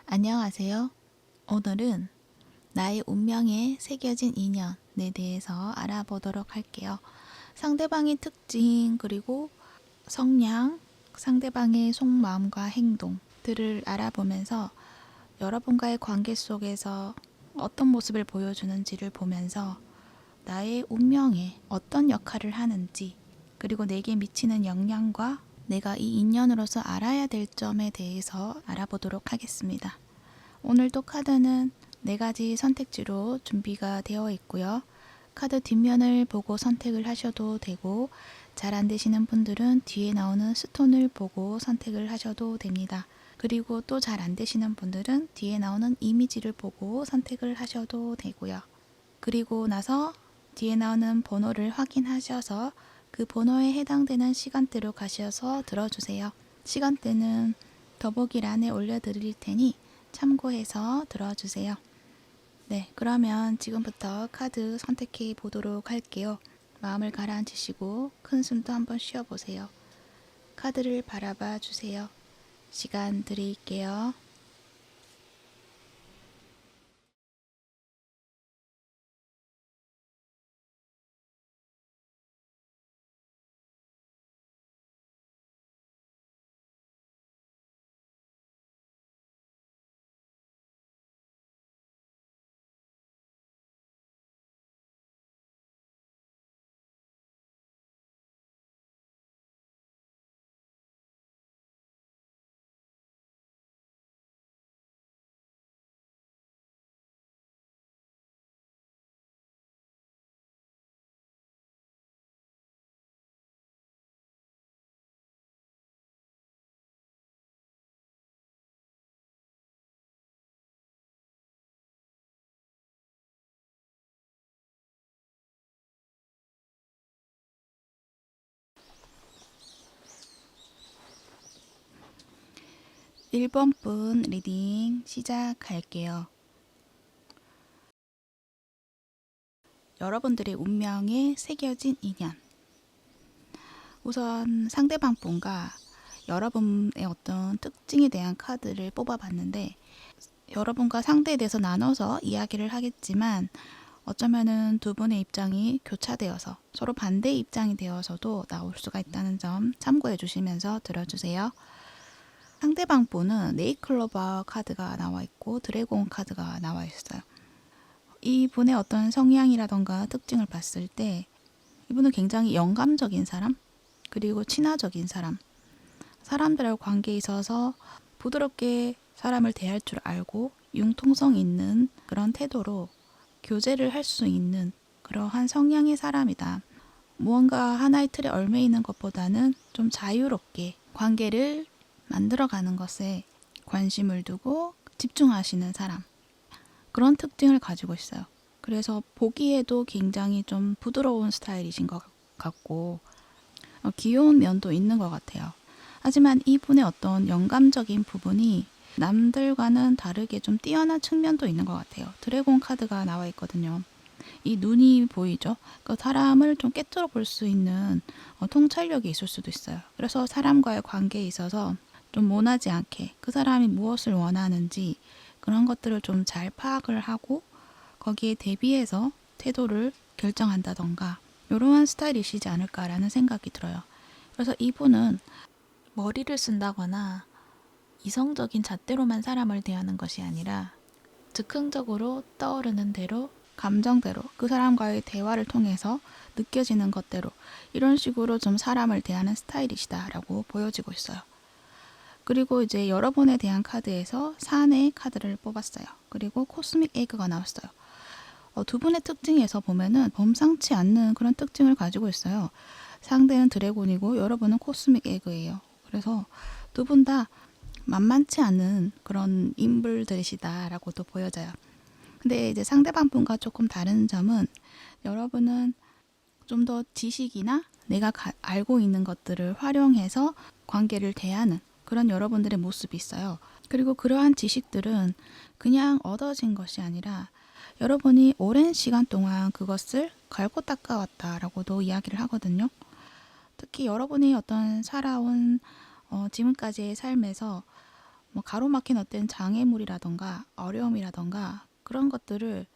안녕하세요. 오늘은 나의 운명에 새겨진 인연에 대해서 알아보도록 할게요. 상대방의 특징, 그리고 성향, 상대방의 속마음과 행동들을 알아보면서 여러분과의 관계 속에서 어떤 모습을 보여주는지를 보면서 나의 운명에 어떤 역할을 하는지, 그리고 내게 미치는 영향과 내가 이 인연으로서 알아야 될 점에 대해서 알아보도록 하겠습니다. 오늘도 카드는 4가지 선택지로 준비가 되어 있고요. 카드 뒷면을 보고 선택을 하셔도 되고, 잘 안 되시는 분들은 뒤에 나오는 스톤을 보고 선택을 하셔도 됩니다. 그리고 또 잘 안 되시는 분들은 뒤에 나오는 이미지를 보고 선택을 하셔도 되고요. 그리고 나서 뒤에 나오는 번호를 확인하셔서 그 번호에 해당되는 시간대로 가셔서 들어주세요. 시간대는 더보기란에 올려드릴 테니 참고해서 들어주세요. 네, 그러면 지금부터 카드 선택해 보도록 할게요. 마음을 가라앉히시고 큰 숨도 한번 쉬어보세요. 카드를 바라봐 주세요. 시간 드릴게요. 1번 분 리딩 시작할게요. 여러분들의 운명에 새겨진 인연. 우선 상대방 분과 여러분의 어떤 특징에 대한 카드를 뽑아봤는데, 여러분과 상대에 대해서 나눠서 이야기를 하겠지만 어쩌면은 두 분의 입장이 교차되어서 서로 반대의 입장이 되어서도 나올 수가 있다는 점 참고해 주시면서 들어주세요. 상대방 분은 네이클로버 카드가 나와 있고 드래곤 카드가 나와 있어요. 이 분의 어떤 성향이라던가 특징을 봤을 때 이분은 굉장히 영감적인 사람, 그리고 친화적인 사람, 사람들하고 관계에 있어서 부드럽게 사람을 대할 줄 알고 융통성 있는 그런 태도로 교제를 할 수 있는 그러한 성향의 사람이다. 무언가 하나의 틀에 얽매 있는 것보다는 좀 자유롭게 관계를 만들어가는 것에 관심을 두고 집중하시는 사람. 그런 특징을 가지고 있어요. 그래서 보기에도 굉장히 좀 부드러운 스타일이신 것 같고 귀여운 면도 있는 것 같아요. 하지만 이분의 어떤 영감적인 부분이 남들과는 다르게 좀 뛰어난 측면도 있는 것 같아요. 드래곤 카드가 나와 있거든요. 이 눈이 보이죠? 그 사람을 좀 깨뜨려 볼 수 있는 통찰력이 있을 수도 있어요. 그래서 사람과의 관계에 있어서 좀 모나지 않게 그 사람이 무엇을 원하는지 그런 것들을 좀 잘 파악을 하고 거기에 대비해서 태도를 결정한다던가 이러한 스타일이시지 않을까라는 생각이 들어요. 그래서 이분은 머리를 쓴다거나 이성적인 잣대로만 사람을 대하는 것이 아니라 즉흥적으로 떠오르는 대로 감정대로 그 사람과의 대화를 통해서 느껴지는 것대로 이런 식으로 좀 사람을 대하는 스타일이시다라고 보여지고 있어요. 그리고 이제 여러분에 대한 카드에서 사내 카드를 뽑았어요. 그리고 코스믹 에그가 나왔어요. 두 분의 특징에서 보면은 범상치 않는 그런 특징을 가지고 있어요. 상대는 드래곤이고 여러분은 코스믹 에그예요. 그래서 두 분 다 만만치 않은 그런 인물들이시다라고도 보여져요. 근데 이제 상대방 분과 조금 다른 점은 여러분은 좀 더 지식이나 내가 알고 있는 것들을 활용해서 관계를 대하는 그런 여러분들의 모습이 있어요. 그리고 그러한 지식들은 그냥 얻어진 것이 아니라 여러분이 오랜 시간 동안 그것을 갈고 닦아왔다라고도 이야기를 하거든요. 특히 여러분이 어떤 살아온 지금까지의 삶에서 뭐 가로막힌 어떤 장애물이라던가 어려움이라던가 그런 것들을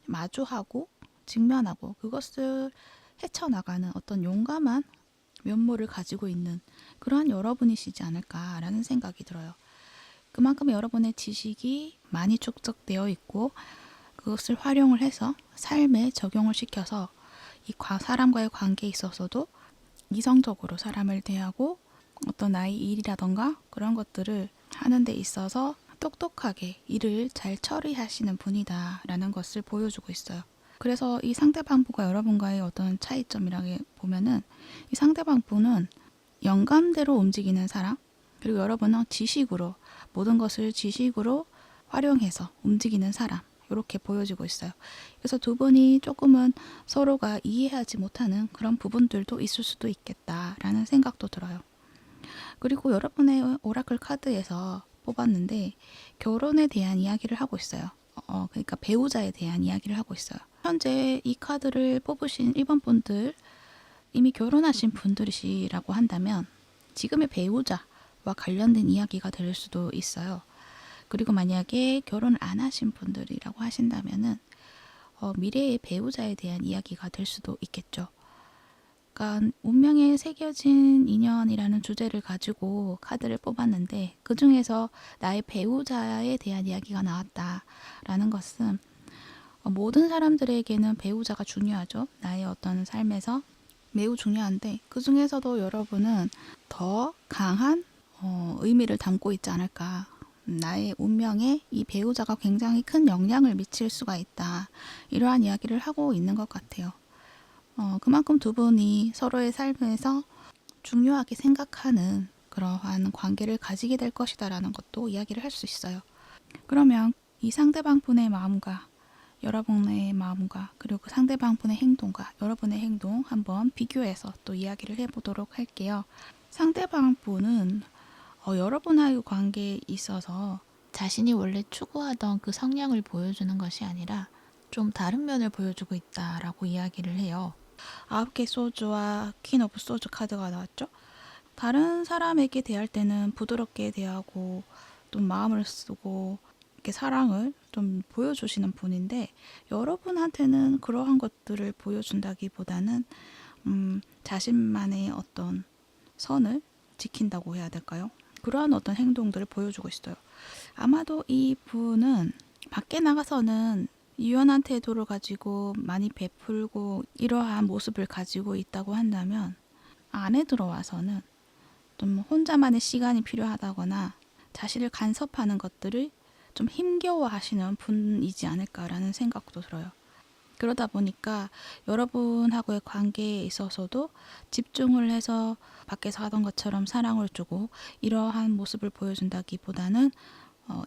마주하고 직면하고 그것을 헤쳐나가는 어떤 용감한 면모를 가지고 있는 그러한 여러분이시지 않을까라는 생각이 들어요. 그만큼 여러분의 지식이 많이 축적되어 있고 그것을 활용을 해서 삶에 적용을 시켜서 이 사람과의 관계에 있어서도 이성적으로 사람을 대하고 어떤 나의 일이라던가 그런 것들을 하는 데 있어서 똑똑하게 일을 잘 처리하시는 분이다라는 것을 보여주고 있어요. 그래서 이 상대방분과 여러분과의 어떤 차이점이라고 보면은 이 상대방분은 영감대로 움직이는 사람, 그리고 여러분은 지식으로 모든 것을 지식으로 활용해서 움직이는 사람, 이렇게 보여지고 있어요. 그래서 두 분이 조금은 서로가 이해하지 못하는 그런 부분들도 있을 수도 있겠다라는 생각도 들어요. 그리고 여러분의 오라클 카드에서 뽑았는데 결혼에 대한 이야기를 하고 있어요. 그러니까 배우자에 대한 이야기를 하고 있어요. 현재 이 카드를 뽑으신 1번 분들 이미 결혼하신 분들이시라고 한다면 지금의 배우자와 관련된 이야기가 될 수도 있어요. 그리고 만약에 결혼을 안 하신 분들이라고 하신다면은 미래의 배우자에 대한 이야기가 될 수도 있겠죠. 그러니까 운명에 새겨진 인연이라는 주제를 가지고 카드를 뽑았는데 그 중에서 나의 배우자에 대한 이야기가 나왔다라는 것은 모든 사람들에게는 배우자가 중요하죠. 나의 어떤 삶에서 매우 중요한데 그 중에서도 여러분은 더 강한 의미를 담고 있지 않을까. 나의 운명에 이 배우자가 굉장히 큰 영향을 미칠 수가 있다. 이러한 이야기를 하고 있는 것 같아요. 그만큼 두 분이 서로의 삶에서 중요하게 생각하는 그러한 관계를 가지게 될 것이다라는 것도 이야기를 할 수 있어요. 그러면 이 상대방 분의 마음과 여러분의 마음과 그리고 그 상대방 분의 행동과 여러분의 행동 한번 비교해서 또 이야기를 해보도록 할게요. 상대방 분은 여러분과의 관계에 있어서 자신이 원래 추구하던 그 성향을 보여주는 것이 아니라 좀 다른 면을 보여주고 있다라고 이야기를 해요. 9개 소주와 퀸 오브 소주 카드가 나왔죠. 다른 사람에게 대할 때는 부드럽게 대하고 또 마음을 쓰고 이렇게 사랑을 좀 보여주시는 분인데 여러분한테는 그러한 것들을 보여준다기보다는 자신만의 어떤 선을 지킨다고 해야 될까요? 그러한 어떤 행동들을 보여주고 있어요. 아마도 이 분은 밖에 나가서는 유연한 태도를 가지고 많이 베풀고 이러한 모습을 가지고 있다고 한다면 안에 들어와서는 좀 혼자만의 시간이 필요하다거나 자신을 간섭하는 것들을 좀 힘겨워하시는 분이지 않을까라는 생각도 들어요. 그러다 보니까 여러분하고의 관계에 있어서도 집중을 해서 밖에서 하던 것처럼 사랑을 주고 이러한 모습을 보여준다기보다는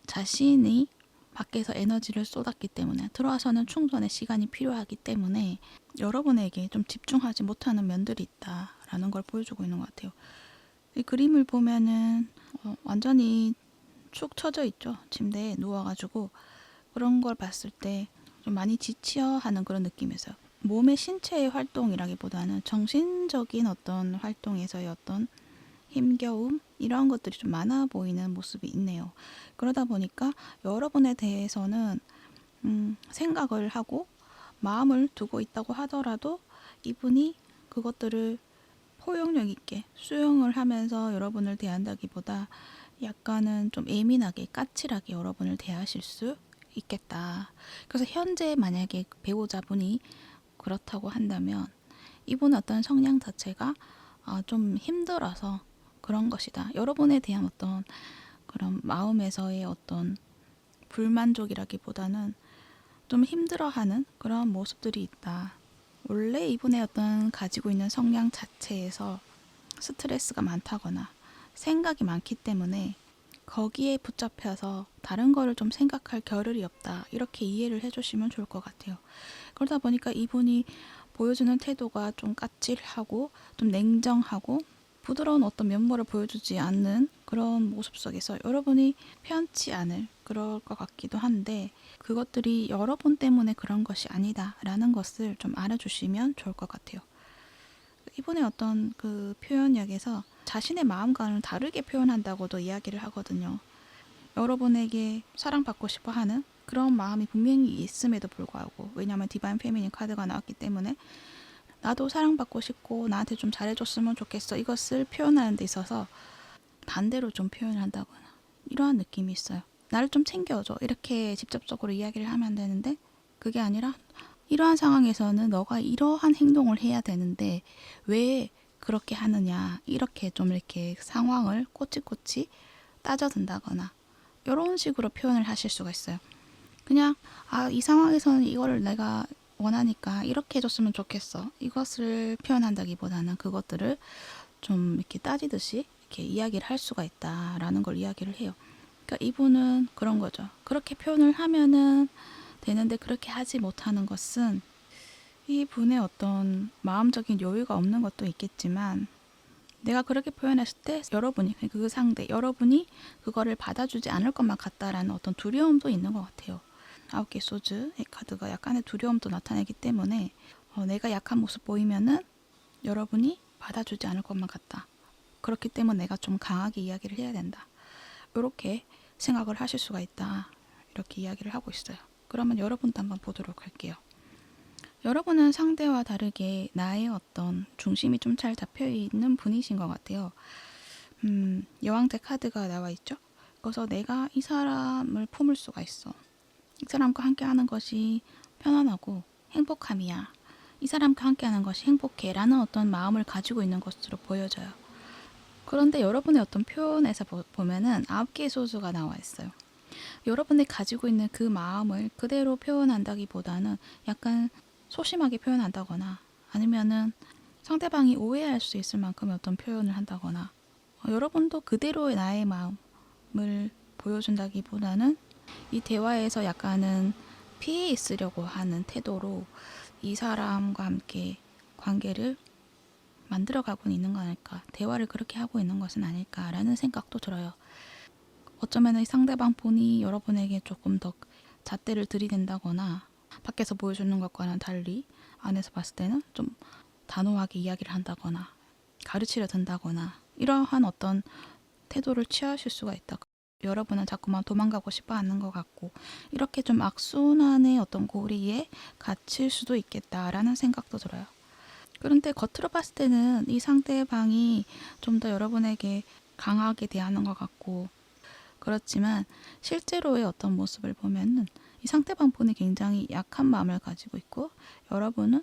자신이 밖에서 에너지를 쏟았기 때문에 들어와서는 충전의 시간이 필요하기 때문에 여러분에게 좀 집중하지 못하는 면들이 있다라는 걸 보여주고 있는 것 같아요. 이 그림을 보면은 완전히 축 처져 있죠. 침대에 누워가지고 그런 걸 봤을 때 좀 많이 지쳐하는 그런 느낌이었어요. 몸의 신체의 활동이라기보다는 정신적인 어떤 활동에서의 어떤 힘겨움 이런 것들이 좀 많아 보이는 모습이 있네요. 그러다 보니까 여러분에 대해서는 생각을 하고 마음을 두고 있다고 하더라도 이분이 그것들을 포용력 있게 수용을 하면서 여러분을 대한다기보다 약간은 좀 예민하게 까칠하게 여러분을 대하실 수 있겠다. 그래서 현재 만약에 배우자분이 그렇다고 한다면 이분 어떤 성향 자체가 좀 힘들어서 그런 것이다. 여러분에 대한 어떤 그런 마음에서의 어떤 불만족이라기보다는 좀 힘들어하는 그런 모습들이 있다. 원래 이분의 어떤 가지고 있는 성향 자체에서 스트레스가 많다거나 생각이 많기 때문에 거기에 붙잡혀서 다른 거를 좀 생각할 겨를이 없다. 이렇게 이해를 해주시면 좋을 것 같아요. 그러다 보니까 이분이 보여주는 태도가 좀 까칠하고 좀 냉정하고 부드러운 어떤 면모를 보여주지 않는 그런 모습 속에서 여러분이 편치 않을 그럴 것 같기도 한데 그것들이 여러분 때문에 그런 것이 아니다라는 것을 좀 알아주시면 좋을 것 같아요. 이분의 어떤 그 표현력에서 자신의 마음과는 다르게 표현한다고도 이야기를 하거든요. 여러분에게 사랑받고 싶어 하는 그런 마음이 분명히 있음에도 불구하고, 왜냐하면 디바인 페미닌 카드가 나왔기 때문에 나도 사랑받고 싶고 나한테 좀 잘해줬으면 좋겠어, 이것을 표현하는 데 있어서 반대로 좀 표현을 한다거나 이러한 느낌이 있어요. 나를 좀 챙겨줘, 이렇게 직접적으로 이야기를 하면 되는데 그게 아니라 이러한 상황에서는 너가 이러한 행동을 해야 되는데 왜 그렇게 하느냐, 이렇게 좀 이렇게 상황을 꼬치꼬치 따져든다거나 이런 식으로 표현을 하실 수가 있어요. 그냥 이 상황에서는 이거를 내가 원하니까 이렇게 해줬으면 좋겠어, 이것을 표현한다기보다는 그것들을 좀 이렇게 따지듯이 이렇게 이야기를 할 수가 있다라는 걸 이야기를 해요. 그러니까 이분은 그런 거죠. 그렇게 표현을 하면은 되는데 그렇게 하지 못하는 것은 이 분의 어떤 마음적인 여유가 없는 것도 있겠지만, 내가 그렇게 표현했을 때 여러분이, 그 상대 여러분이 그거를 받아주지 않을 것만 같다라는 어떤 두려움도 있는 것 같아요. 9개 소즈의 카드가 약간의 두려움도 나타내기 때문에 내가 약한 모습 보이면은 여러분이 받아주지 않을 것만 같다, 그렇기 때문에 내가 좀 강하게 이야기를 해야 된다, 이렇게 생각을 하실 수가 있다, 이렇게 이야기를 하고 있어요. 그러면 여러분도 한번 보도록 할게요. 여러분은 상대와 다르게 나의 어떤 중심이 좀 잘 잡혀있는 분이신 것 같아요. 여왕제 카드가 나와 있죠. 그래서 내가 이 사람을 품을 수가 있어, 이 사람과 함께 하는 것이 편안하고 행복함이야, 이 사람과 함께 하는 것이 행복해 라는 어떤 마음을 가지고 있는 것으로 보여져요. 그런데 여러분의 어떤 표현에서 보면은 9개의 소수가 나와 있어요. 여러분이 가지고 있는 그 마음을 그대로 표현한다기보다는 약간 소심하게 표현한다거나, 아니면은 상대방이 오해할 수 있을 만큼의 어떤 표현을 한다거나, 여러분도 그대로의 나의 마음을 보여준다기보다는 이 대화에서 약간은 피해 있으려고 하는 태도로 이 사람과 함께 관계를 만들어가고 있는 거 아닐까, 대화를 그렇게 하고 있는 것은 아닐까라는 생각도 들어요. 어쩌면 이 상대방 본이 여러분에게 조금 더 잣대를 들이댄다거나 밖에서 보여주는 것과는 달리 안에서 봤을 때는 좀 단호하게 이야기를 한다거나 가르치려 든다거나 이러한 어떤 태도를 취하실 수가 있다. 여러분은 자꾸만 도망가고 싶어 하는 것 같고, 이렇게 좀 악순환의 어떤 고리에 갇힐 수도 있겠다라는 생각도 들어요. 그런데 겉으로 봤을 때는 이 상대방이 좀 더 여러분에게 강하게 대하는 것 같고, 그렇지만 실제로의 어떤 모습을 보면은 이 상대방 분이 굉장히 약한 마음을 가지고 있고, 여러분은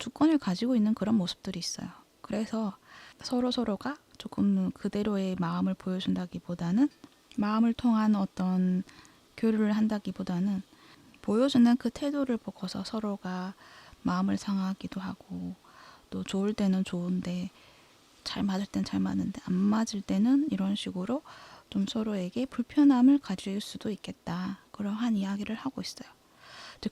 주권을 가지고 있는 그런 모습들이 있어요. 그래서 서로가 조금 그대로의 마음을 보여준다기보다는, 마음을 통한 어떤 교류를 한다기보다는 보여주는 그 태도를 보고서 서로가 마음을 상하기도 하고, 또 좋을 때는 좋은데 잘 맞을 땐 잘 맞는데 안 맞을 때는 이런 식으로 좀 서로에게 불편함을 가질 수도 있겠다, 그러한 이야기를 하고 있어요.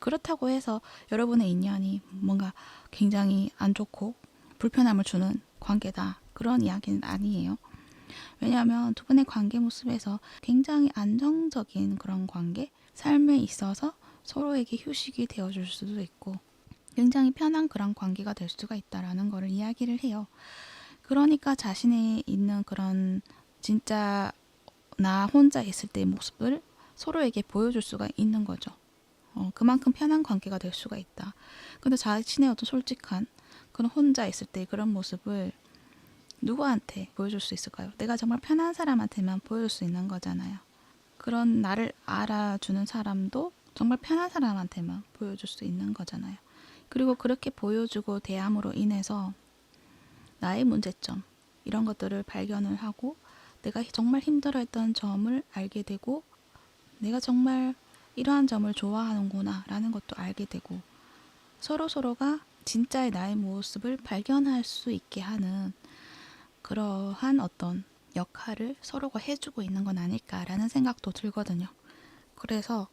그렇다고 해서 여러분의 인연이 뭔가 굉장히 안 좋고 불편함을 주는 관계다, 그런 이야기는 아니에요. 왜냐하면 두 분의 관계 모습에서 굉장히 안정적인 그런 관계, 삶에 있어서 서로에게 휴식이 되어줄 수도 있고 굉장히 편한 그런 관계가 될 수가 있다라는 거를 이야기를 해요. 그러니까 자신이 있는 그런 진짜 나 혼자 있을 때의 모습을 서로에게 보여줄 수가 있는 거죠. 그만큼 편한 관계가 될 수가 있다. 근데 자신의 어떤 솔직한 그런 혼자 있을 때 그런 모습을 누구한테 보여줄 수 있을까요? 내가 정말 편한 사람한테만 보여줄 수 있는 거잖아요. 그런 나를 알아주는 사람도 정말 편한 사람한테만 보여줄 수 있는 거잖아요. 그리고 그렇게 보여주고 대함으로 인해서 나의 문제점, 이런 것들을 발견을 하고 내가 정말 힘들어했던 점을 알게 되고, 내가 정말 이러한 점을 좋아하는구나 라는 것도 알게 되고, 서로가 진짜의 나의 모습을 발견할 수 있게 하는 그러한 어떤 역할을 서로가 해주고 있는 건 아닐까라는 생각도 들거든요. 그래서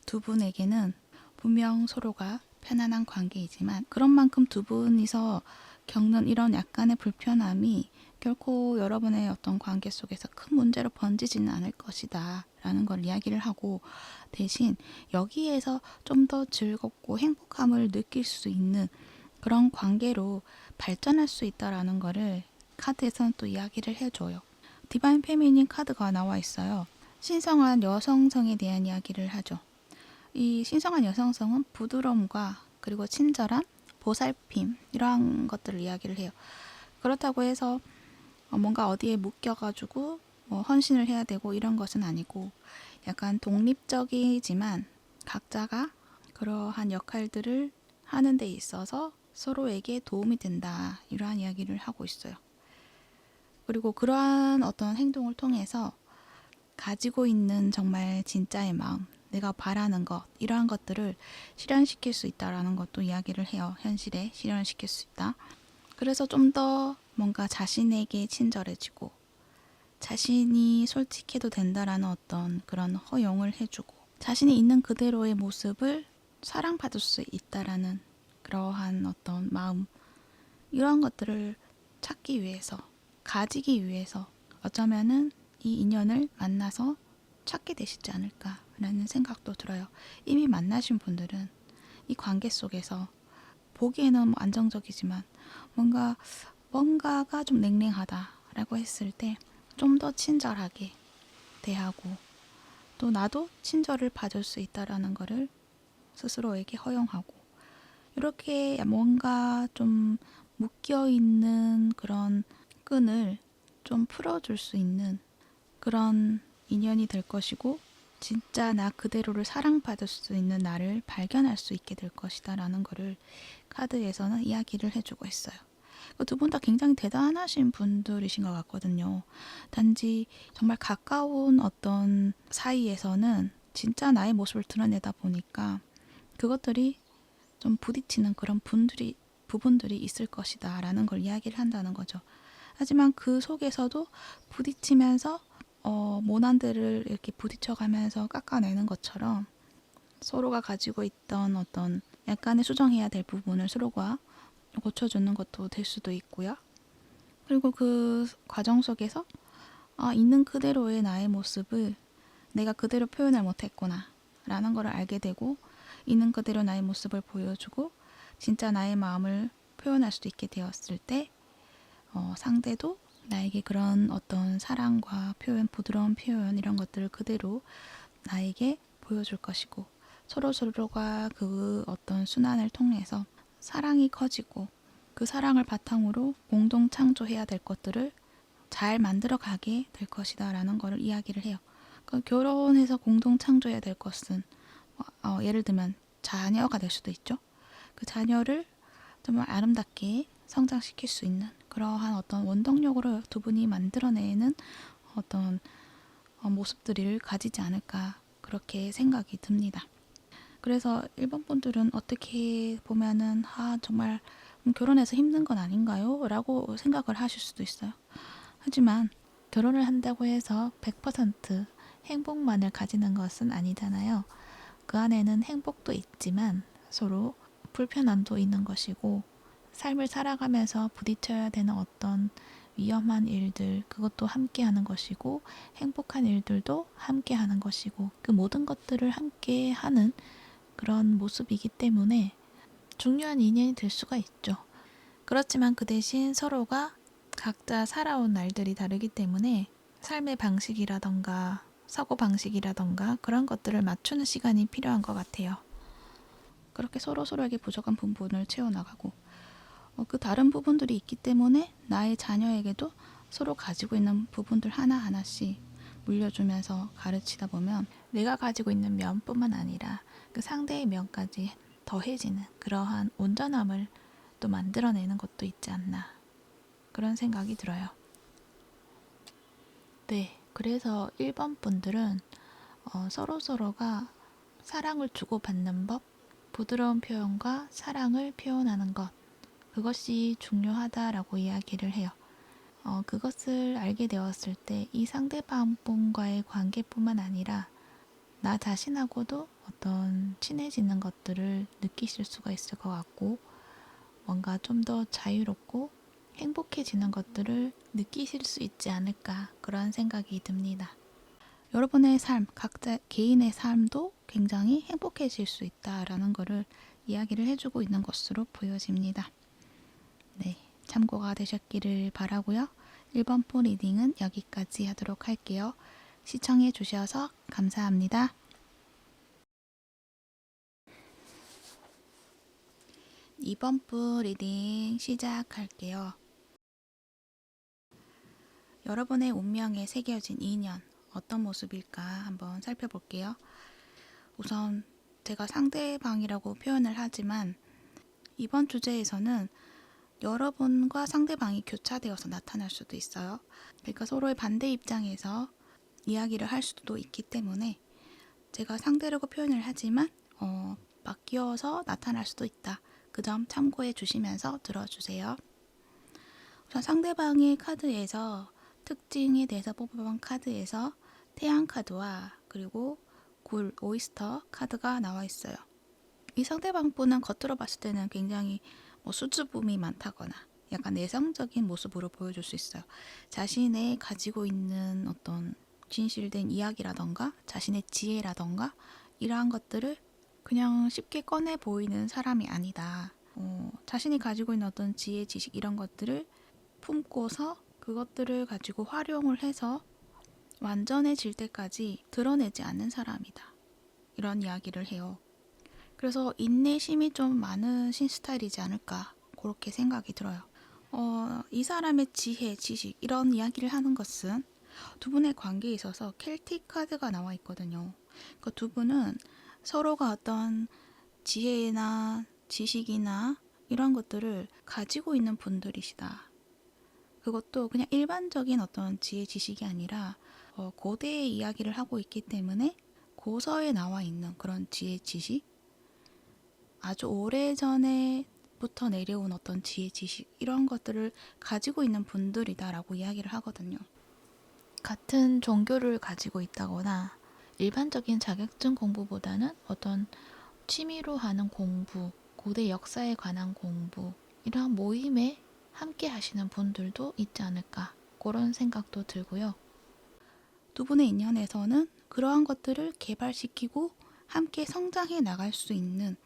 두 분에게는 분명 서로가 편안한 관계이지만 그런 만큼 두 분이서 겪는 이런 약간의 불편함이 결코 여러분의 어떤 관계 속에서 큰 문제로 번지지는 않을 것이다 라는 걸 이야기를 하고, 대신 여기에서 좀 더 즐겁고 행복함을 느낄 수 있는 그런 관계로 발전할 수 있다라는 거를 카드에서는 또 이야기를 해줘요. 디바인 페미닌 카드가 나와 있어요. 신성한 여성성에 대한 이야기를 하죠. 이 신성한 여성성은 부드러움과 그리고 친절함, 보살핌 이러한 것들을 이야기를 해요. 그렇다고 해서 뭔가 어디에 묶여가지고 헌신을 해야 되고 이런 것은 아니고 약간 독립적이지만 각자가 그러한 역할들을 하는 데 있어서 서로에게 도움이 된다. 이러한 이야기를 하고 있어요. 그리고 그러한 어떤 행동을 통해서 가지고 있는 정말 진짜의 마음, 내가 바라는 것, 이러한 것들을 실현시킬 수 있다라는 것도 이야기를 해요. 현실에 실현시킬 수 있다. 그래서 좀 더 뭔가 자신에게 친절해지고 자신이 솔직해도 된다라는 어떤 그런 허용을 해주고 자신이 있는 그대로의 모습을 사랑받을 수 있다라는 그러한 어떤 마음 이러한 것들을 찾기 위해서 가지기 위해서 어쩌면은 이 인연을 만나서 찾게 되시지 않을까라는 생각도 들어요. 이미 만나신 분들은 이 관계 속에서 보기에는 안정적이지만 뭔가가 좀 냉랭하다라고 했을 때 좀 더 친절하게 대하고 또 나도 친절을 받을 수 있다라는 거를 스스로에게 허용하고 이렇게 뭔가 좀 묶여 있는 그런 끈을 좀 풀어줄 수 있는 그런 인연이 될 것이고 진짜 나 그대로를 사랑받을 수 있는 나를 발견할 수 있게 될 것이다 라는 거를 카드에서는 이야기를 해주고 있어요. 두 분 다 굉장히 대단하신 분들이신 것 같거든요. 단지 정말 가까운 어떤 사이에서는 진짜 나의 모습을 드러내다 보니까 그것들이 좀 부딪히는 그런 부분들이 있을 것이다 라는 걸 이야기를 한다는 거죠. 하지만 그 속에서도 부딪히면서 모난들을 이렇게 부딪혀가면서 깎아내는 것처럼 서로가 가지고 있던 어떤 약간의 수정해야 될 부분을 서로가 고쳐주는 것도 될 수도 있고요. 그리고 그 과정 속에서 있는 그대로의 나의 모습을 내가 그대로 표현을 못했구나 라는 걸 알게 되고 있는 그대로 나의 모습을 보여주고 진짜 나의 마음을 표현할 수 있게 되었을 때 상대도 나에게 그런 어떤 사랑과 표현, 부드러운 표현 이런 것들을 그대로 나에게 보여줄 것이고 서로가 그 어떤 순환을 통해서 사랑이 커지고 그 사랑을 바탕으로 공동 창조해야 될 것들을 잘 만들어 가게 될 것이다 라는 거를 이야기를 해요. 그러니까 결혼해서 공동 창조해야 될 것은 예를 들면 자녀가 될 수도 있죠. 그 자녀를 정말 아름답게 성장시킬 수 있는 그러한 어떤 원동력으로 두 분이 만들어내는 어떤 모습들을 가지지 않을까 그렇게 생각이 듭니다. 그래서 일본 분들은 어떻게 보면은 정말 결혼해서 힘든 건 아닌가요? 라고 생각을 하실 수도 있어요. 하지만 결혼을 한다고 해서 100% 행복만을 가지는 것은 아니잖아요. 그 안에는 행복도 있지만 서로 불편함도 있는 것이고 삶을 살아가면서 부딪혀야 되는 어떤 위험한 일들 그것도 함께 하는 것이고 행복한 일들도 함께 하는 것이고 그 모든 것들을 함께 하는 그런 모습이기 때문에 중요한 인연이 될 수가 있죠. 그렇지만 그 대신 서로가 각자 살아온 날들이 다르기 때문에 삶의 방식이라던가 사고방식이라던가 그런 것들을 맞추는 시간이 필요한 것 같아요. 그렇게 서로에게 부족한 부분을 채워나가고 그 다른 부분들이 있기 때문에 나의 자녀에게도 서로 가지고 있는 부분들 하나하나씩 물려주면서 가르치다 보면 내가 가지고 있는 면뿐만 아니라 그 상대의 면까지 더해지는 그러한 온전함을 또 만들어내는 것도 있지 않나 그런 생각이 들어요. 네, 그래서 1번 분들은 서로가 사랑을 주고받는 법, 부드러운 표현과 사랑을 표현하는 것 그것이 중요하다라고 이야기를 해요. 그것을 알게 되었을 때 이 상대방과의 관계뿐만 아니라 나 자신하고도 어떤 친해지는 것들을 느끼실 수가 있을 것 같고 뭔가 좀 더 자유롭고 행복해지는 것들을 느끼실 수 있지 않을까 그런 생각이 듭니다. 여러분의 삶, 각자 개인의 삶도 굉장히 행복해질 수 있다라는 것을 이야기를 해주고 있는 것으로 보여집니다. 네, 참고가 되셨기를 바라고요. 1번 폰 리딩은 여기까지 하도록 할게요. 시청해 주셔서 감사합니다. 이번 부 리딩 시작할게요. 여러분의 운명에 새겨진 인연 어떤 모습일까 한번 살펴볼게요. 우선 제가 상대방이라고 표현을 하지만 이번 주제에서는 여러분과 상대방이 교차되어서 나타날 수도 있어요. 그러니까 서로의 반대 입장에서 이야기를 할 수도 있기 때문에 제가 상대라고 표현을 하지만 바뀌어서 나타날 수도 있다. 그 점 참고해 주시면서 들어주세요. 우선 상대방의 카드에서 특징에 대해서 뽑아본 카드에서 태양 카드와 그리고 굴, 오이스터 카드가 나와 있어요. 이 상대방 분은 겉으로 봤을 때는 굉장히 수줍음이 많다거나 약간 내성적인 모습으로 보여줄 수 있어요. 자신의 가지고 있는 어떤 진실된 이야기라던가 자신의 지혜라던가 이러한 것들을 그냥 쉽게 꺼내 보이는 사람이 아니다. 자신이 가지고 있는 어떤 지혜, 지식 이런 것들을 품고서 그것들을 가지고 활용을 해서 완전해질 때까지 드러내지 않는 사람이다. 이런 이야기를 해요. 그래서 인내심이 좀 많으신 스타일이지 않을까 그렇게 생각이 들어요. 이 사람의 지혜, 지식 이런 이야기를 하는 것은 두 분의 관계에 있어서 켈틱 카드가 나와 있거든요. 그 두 분은 서로가 어떤 지혜나 지식이나 이런 것들을 가지고 있는 분들이시다. 그것도 그냥 일반적인 어떤 지혜, 지식이 아니라 고대의 이야기를 하고 있기 때문에 고서에 나와 있는 그런 지혜, 지식 아주 오래전에부터 내려온 어떤 지혜, 지식 이런 것들을 가지고 있는 분들이다라고 이야기를 하거든요. 같은 종교를 가지고 있다거나 일반적인 자격증 공부보다는 어떤 취미로 하는 공부, 고대 역사에 관한 공부 이러한 모임에 함께 하시는 분들도 있지 않을까 그런 생각도 들고요. 두 분의 인연에서는 그러한 것들을 개발시키고 함께 성장해 나갈 수 있는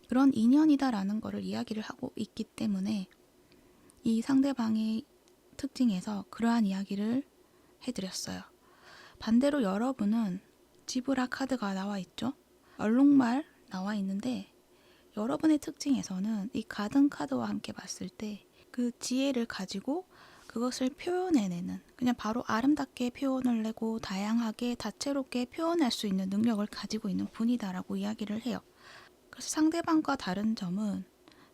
그런 인연이다라는 것을 이야기를 하고 있기 때문에 이 상대방의 특징에서 그러한 이야기를 해드렸어요. 반대로 여러분은 지브라 카드가 나와 있죠. 얼룩말 나와 있는데 여러분의 특징에서는 이 가든 카드와 함께 봤을 때 그 지혜를 가지고 그것을 표현해내는 그냥 바로 아름답게 표현을 내고 다양하게 다채롭게 표현할 수 있는 능력을 가지고 있는 분이다라고 이야기를 해요. 그래서 상대방과 다른 점은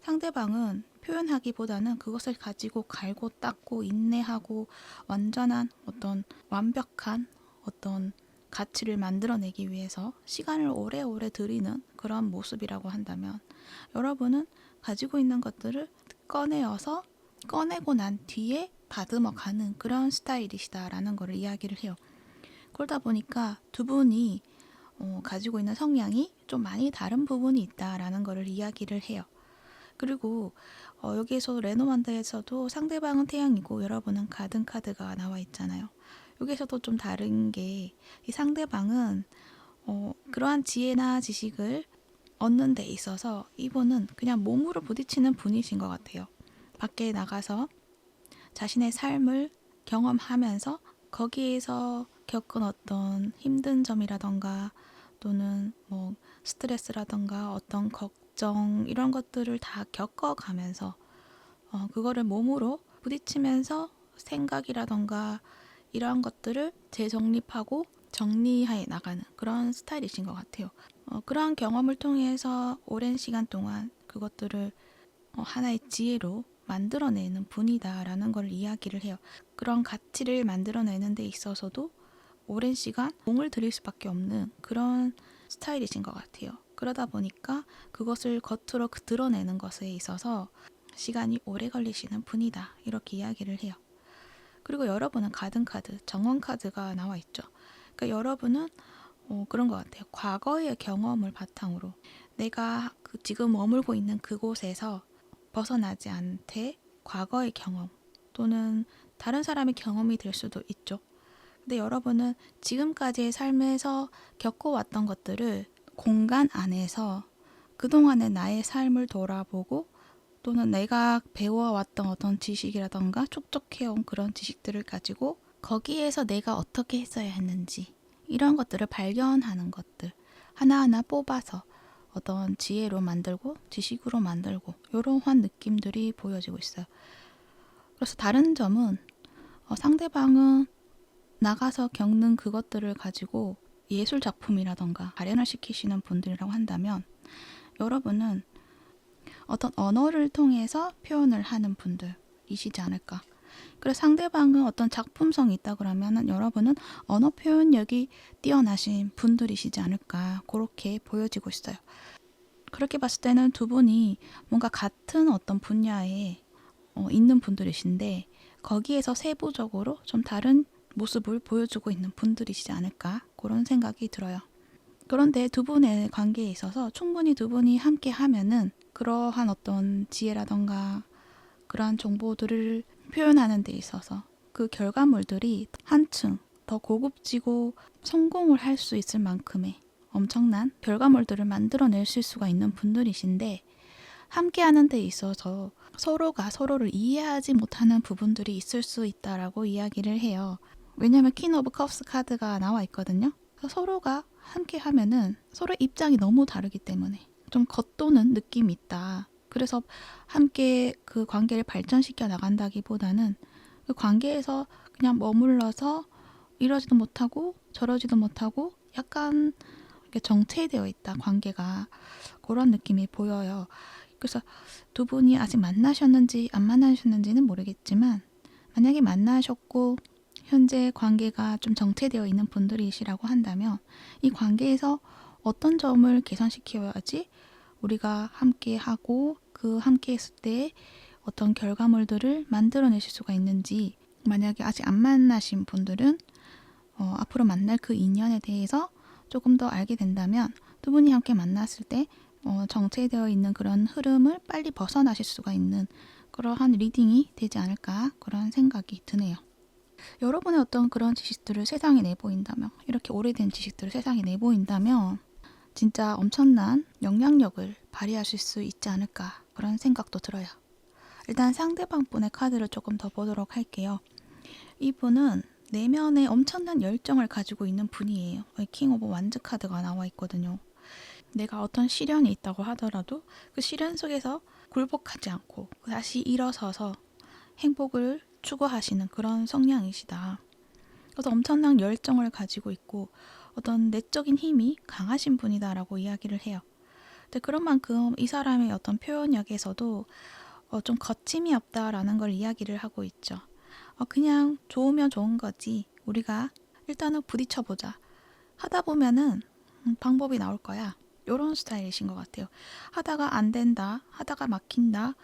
상대방은 표현하기보다는 그것을 가지고 갈고 닦고 인내하고 완전한 어떤 완벽한 어떤 가치를 만들어내기 위해서 시간을 오래오래 들이는 그런 모습이라고 한다면 여러분은 가지고 있는 것들을 꺼내고 난 뒤에 다듬어 가는 그런 스타일이시다라는 것을 이야기를 해요. 그러다 보니까 두 분이 가지고 있는 성향이 좀 많이 다른 부분이 있다라는 것을 이야기를 해요. 그리고 여기에서 레노만드에서도 상대방은 태양이고 여러분은 가든 카드가 나와 있잖아요. 여기에서도 좀 다른 게 이 상대방은 그러한 지혜나 지식을 얻는 데 있어서 이분은 그냥 몸으로 부딪히는 분이신 것 같아요. 밖에 나가서 자신의 삶을 경험하면서 거기에서 겪은 어떤 힘든 점이라던가 또는 스트레스라던가 어떤 걱정 이런 것들을 다 겪어가면서 그거를 몸으로 부딪히면서 생각이라던가 이러한 것들을 재정립하고 정리해 나가는 그런 스타일이신 것 같아요. 그러한 경험을 통해서 오랜 시간 동안 그것들을 하나의 지혜로 만들어내는 분이다라는 걸 이야기를 해요. 그런 가치를 만들어내는 데 있어서도 오랜 시간 공을 들일 수밖에 없는 그런 스타일이신 것 같아요. 그러다 보니까 그것을 겉으로 드러내는 것에 있어서 시간이 오래 걸리시는 분이다. 이렇게 이야기를 해요. 그리고 여러분은 가든 카드, 정원 카드가 나와 있죠. 그러니까 여러분은 그런 것 같아요. 과거의 경험을 바탕으로 내가 지금 머물고 있는 그곳에서 벗어나지 않되 과거의 경험 또는 다른 사람의 경험이 될 수도 있죠. 근데 여러분은 지금까지의 삶에서 겪어왔던 것들을 공간 안에서 그동안의 나의 삶을 돌아보고 또는 내가 배워왔던 어떤 지식이라던가 촉적해온 그런 지식들을 가지고 거기에서 내가 어떻게 했어야 했는지 이런 것들을 발견하는 것들 하나하나 뽑아서 어떤 지혜로 만들고 지식으로 만들고 이러한 느낌들이 보여지고 있어요. 그래서 다른 점은 상대방은 나가서 겪는 그것들을 가지고 예술 작품이라던가 발현을 시키시는 분들이라고 한다면 여러분은 어떤 언어를 통해서 표현을 하는 분들이시지 않을까. 그래서 상대방은 어떤 작품성이 있다 그러면 여러분은 언어 표현력이 뛰어나신 분들이시지 않을까 그렇게 보여지고 있어요. 그렇게 봤을 때는 두 분이 뭔가 같은 어떤 분야에 있는 분들이신데 거기에서 세부적으로 좀 다른 모습을 보여주고 있는 분들이시지 않을까 그런 생각이 들어요. 그런데 두 분의 관계에 있어서 충분히 두 분이 함께 하면은 그러한 어떤 지혜라던가 그러한 정보들을 표현하는 데 있어서 그 결과물들이 한층 더 고급지고 성공을 할 수 있을 만큼의 엄청난 결과물들을 만들어내실 수가 있는 분들이신데 함께 하는 데 있어서 서로가 서로를 이해하지 못하는 부분들이 있을 수 있다라고 이야기를 해요. 왜냐하면 퀸 오브 컵스 카드가 나와 있거든요. 서로가 함께 하면은 서로의 입장이 너무 다르기 때문에 좀 겉도는 느낌이 있다. 그래서 함께 그 관계를 발전시켜 나간다기보다는 그 관계에서 그냥 머물러서 이러지도 못하고 저러지도 못하고 약간 정체되어 있다 관계가 그런 느낌이 보여요. 그래서 두 분이 아직 만나셨는지 안 만나셨는지는 모르겠지만 만약에 만나셨고 현재 관계가 좀 정체되어 있는 분들이시라고 한다면 이 관계에서 어떤 점을 개선시켜야지 우리가 함께 하고 그 함께 했을 때 어떤 결과물들을 만들어내실 수가 있는지 만약에 아직 안 만나신 분들은 앞으로 만날 그 인연에 대해서 조금 더 알게 된다면 두 분이 함께 만났을 때 정체되어 있는 그런 흐름을 빨리 벗어나실 수가 있는 그러한 리딩이 되지 않을까 그런 생각이 드네요. 여러분의 어떤 그런 지식들을 세상에 내보인다면 이렇게 오래된 지식들을 세상에 내보인다면 진짜 엄청난 영향력을 발휘하실 수 있지 않을까 그런 생각도 들어요. 일단 상대방 분의 카드를 조금 더 보도록 할게요. 이분은 내면에 엄청난 열정을 가지고 있는 분이에요. 킹 오브 완즈 카드가 나와 있거든요. 내가 어떤 시련이 있다고 하더라도 그 시련 속에서 굴복하지 않고 다시 일어서서 행복을 추구하시는 그런 성향이시다. 그래서 엄청난 열정을 가지고 있고 어떤 내적인 힘이 강하신 분이다라고 이야기를 해요. 근데 그런 만큼 이 사람의 어떤 표현력에서도 좀 거침이 없다라는 걸 이야기를 하고 있죠. 그냥 좋으면 좋은 거지. 우리가 일단은 부딪혀보자. 하다 보면은 방법이 나올 거야. 이런 스타일이신 것 같아요. 하다가 안 된다. 하다가 막힌다.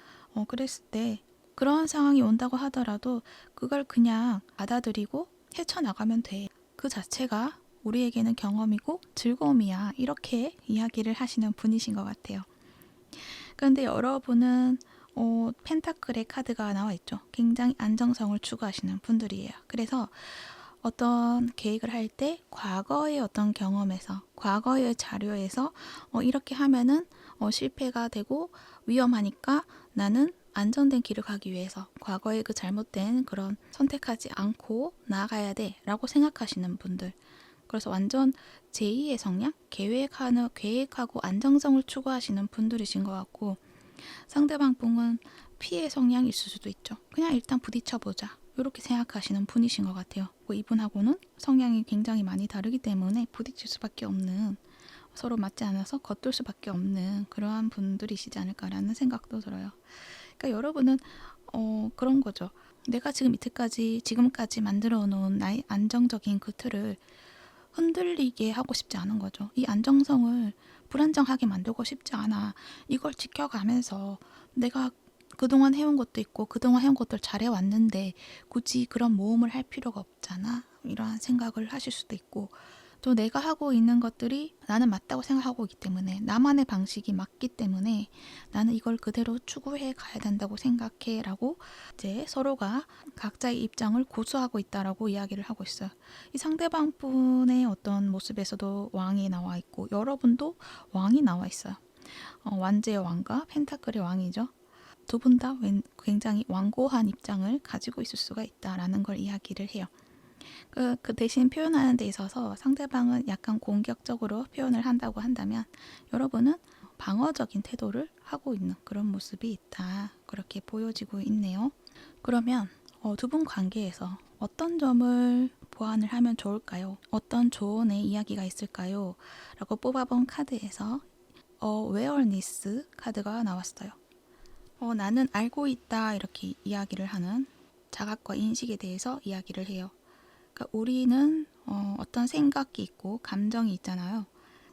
그랬을 때 그런 상황이 온다고 하더라도 그걸 그냥 받아들이고 헤쳐나가면 돼. 그 자체가 우리에게는 경험이고 즐거움이야. 이렇게 이야기를 하시는 분이신 것 같아요. 그런데 여러분은 펜타클의 카드가 나와 있죠. 굉장히 안정성을 추구하시는 분들이에요. 그래서 어떤 계획을 할 때 과거의 어떤 경험에서 과거의 자료에서 이렇게 하면은 실패가 되고 위험하니까 나는 안전된 길을 가기 위해서 과거의 그 잘못된 그런 선택하지 않고 나아가야 돼 라고 생각하시는 분들, 그래서 완전 제2의 성향? 계획하고 안정성을 추구하시는 분들이신 것 같고 상대방 분은 피해 성향일 수도 있죠. 그냥 일단 부딪혀보자 이렇게 생각하시는 분이신 것 같아요. 이분하고는 성향이 굉장히 많이 다르기 때문에 부딪힐 수밖에 없는, 서로 맞지 않아서 겉돌 수밖에 없는 그러한 분들이시지 않을까라는 생각도 들어요. 그러니까 여러분은 그런 거죠. 내가 지금까지 만들어 놓은 나의 안정적인 그 틀을 흔들리게 하고 싶지 않은 거죠. 이 안정성을 불안정하게 만들고 싶지 않아. 이걸 지켜가면서 내가 그동안 해온 것도 있고 그동안 해온 것들 잘해왔는데 굳이 그런 모험을 할 필요가 없잖아. 이러한 생각을 하실 수도 있고, 또 내가 하고 있는 것들이 나는 맞다고 생각하고 있기 때문에 나만의 방식이 맞기 때문에 나는 이걸 그대로 추구해 가야 된다고 생각해 라고 이제 서로가 각자의 입장을 고수하고 있다라고 이야기를 하고 있어요. 이 상대방 분의 어떤 모습에서도 왕이 나와 있고 여러분도 왕이 나와 있어요. 완제의 왕과 펜타클의 왕이죠. 두 분 다 굉장히 완고한 입장을 가지고 있을 수가 있다라는 걸 이야기를 해요. 그 대신 표현하는 데 있어서 상대방은 약간 공격적으로 표현을 한다고 한다면 여러분은 방어적인 태도를 하고 있는 그런 모습이 있다. 그렇게 보여지고 있네요. 그러면 두 분 관계에서 어떤 점을 보완을 하면 좋을까요? 어떤 조언의 이야기가 있을까요? 라고 뽑아본 카드에서 awareness 카드가 나왔어요. 나는 알고 있다 이렇게 이야기를 하는 자각과 인식에 대해서 이야기를 해요. 그러니까 우리는 어떤 생각이 있고 감정이 있잖아요.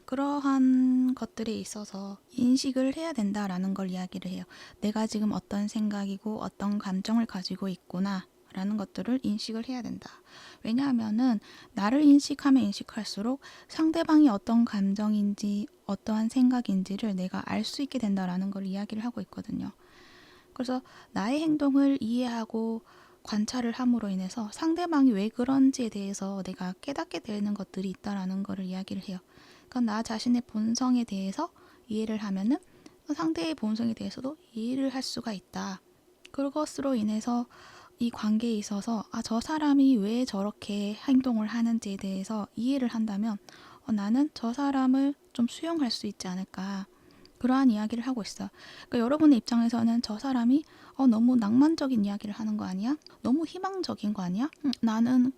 그러한 것들에 있어서 인식을 해야 된다라는 걸 이야기를 해요. 내가 지금 어떤 생각이고 어떤 감정을 가지고 있구나 라는 것들을 인식을 해야 된다. 왜냐하면은 나를 인식하면 인식할수록 상대방이 어떤 감정인지 어떠한 생각인지를 내가 알 수 있게 된다라는 걸 이야기를 하고 있거든요. 그래서 나의 행동을 이해하고 관찰을 함으로 인해서 상대방이 왜 그런지에 대해서 내가 깨닫게 되는 것들이 있다라는 것을 이야기를 해요. 그러니까 나 자신의 본성에 대해서 이해를 하면은 상대의 본성에 대해서도 이해를 할 수가 있다. 그것으로 인해서 이 관계에 있어서 저 사람이 왜 저렇게 행동을 하는지에 대해서 이해를 한다면 나는 저 사람을 좀 수용할 수 있지 않을까. 그러한 이야기를 하고 있어요. 그러니까 여러분의 입장에서는 저 사람이 너무 낭만적인 이야기를 하는 거 아니야? 너무 희망적인 거 아니야? 나는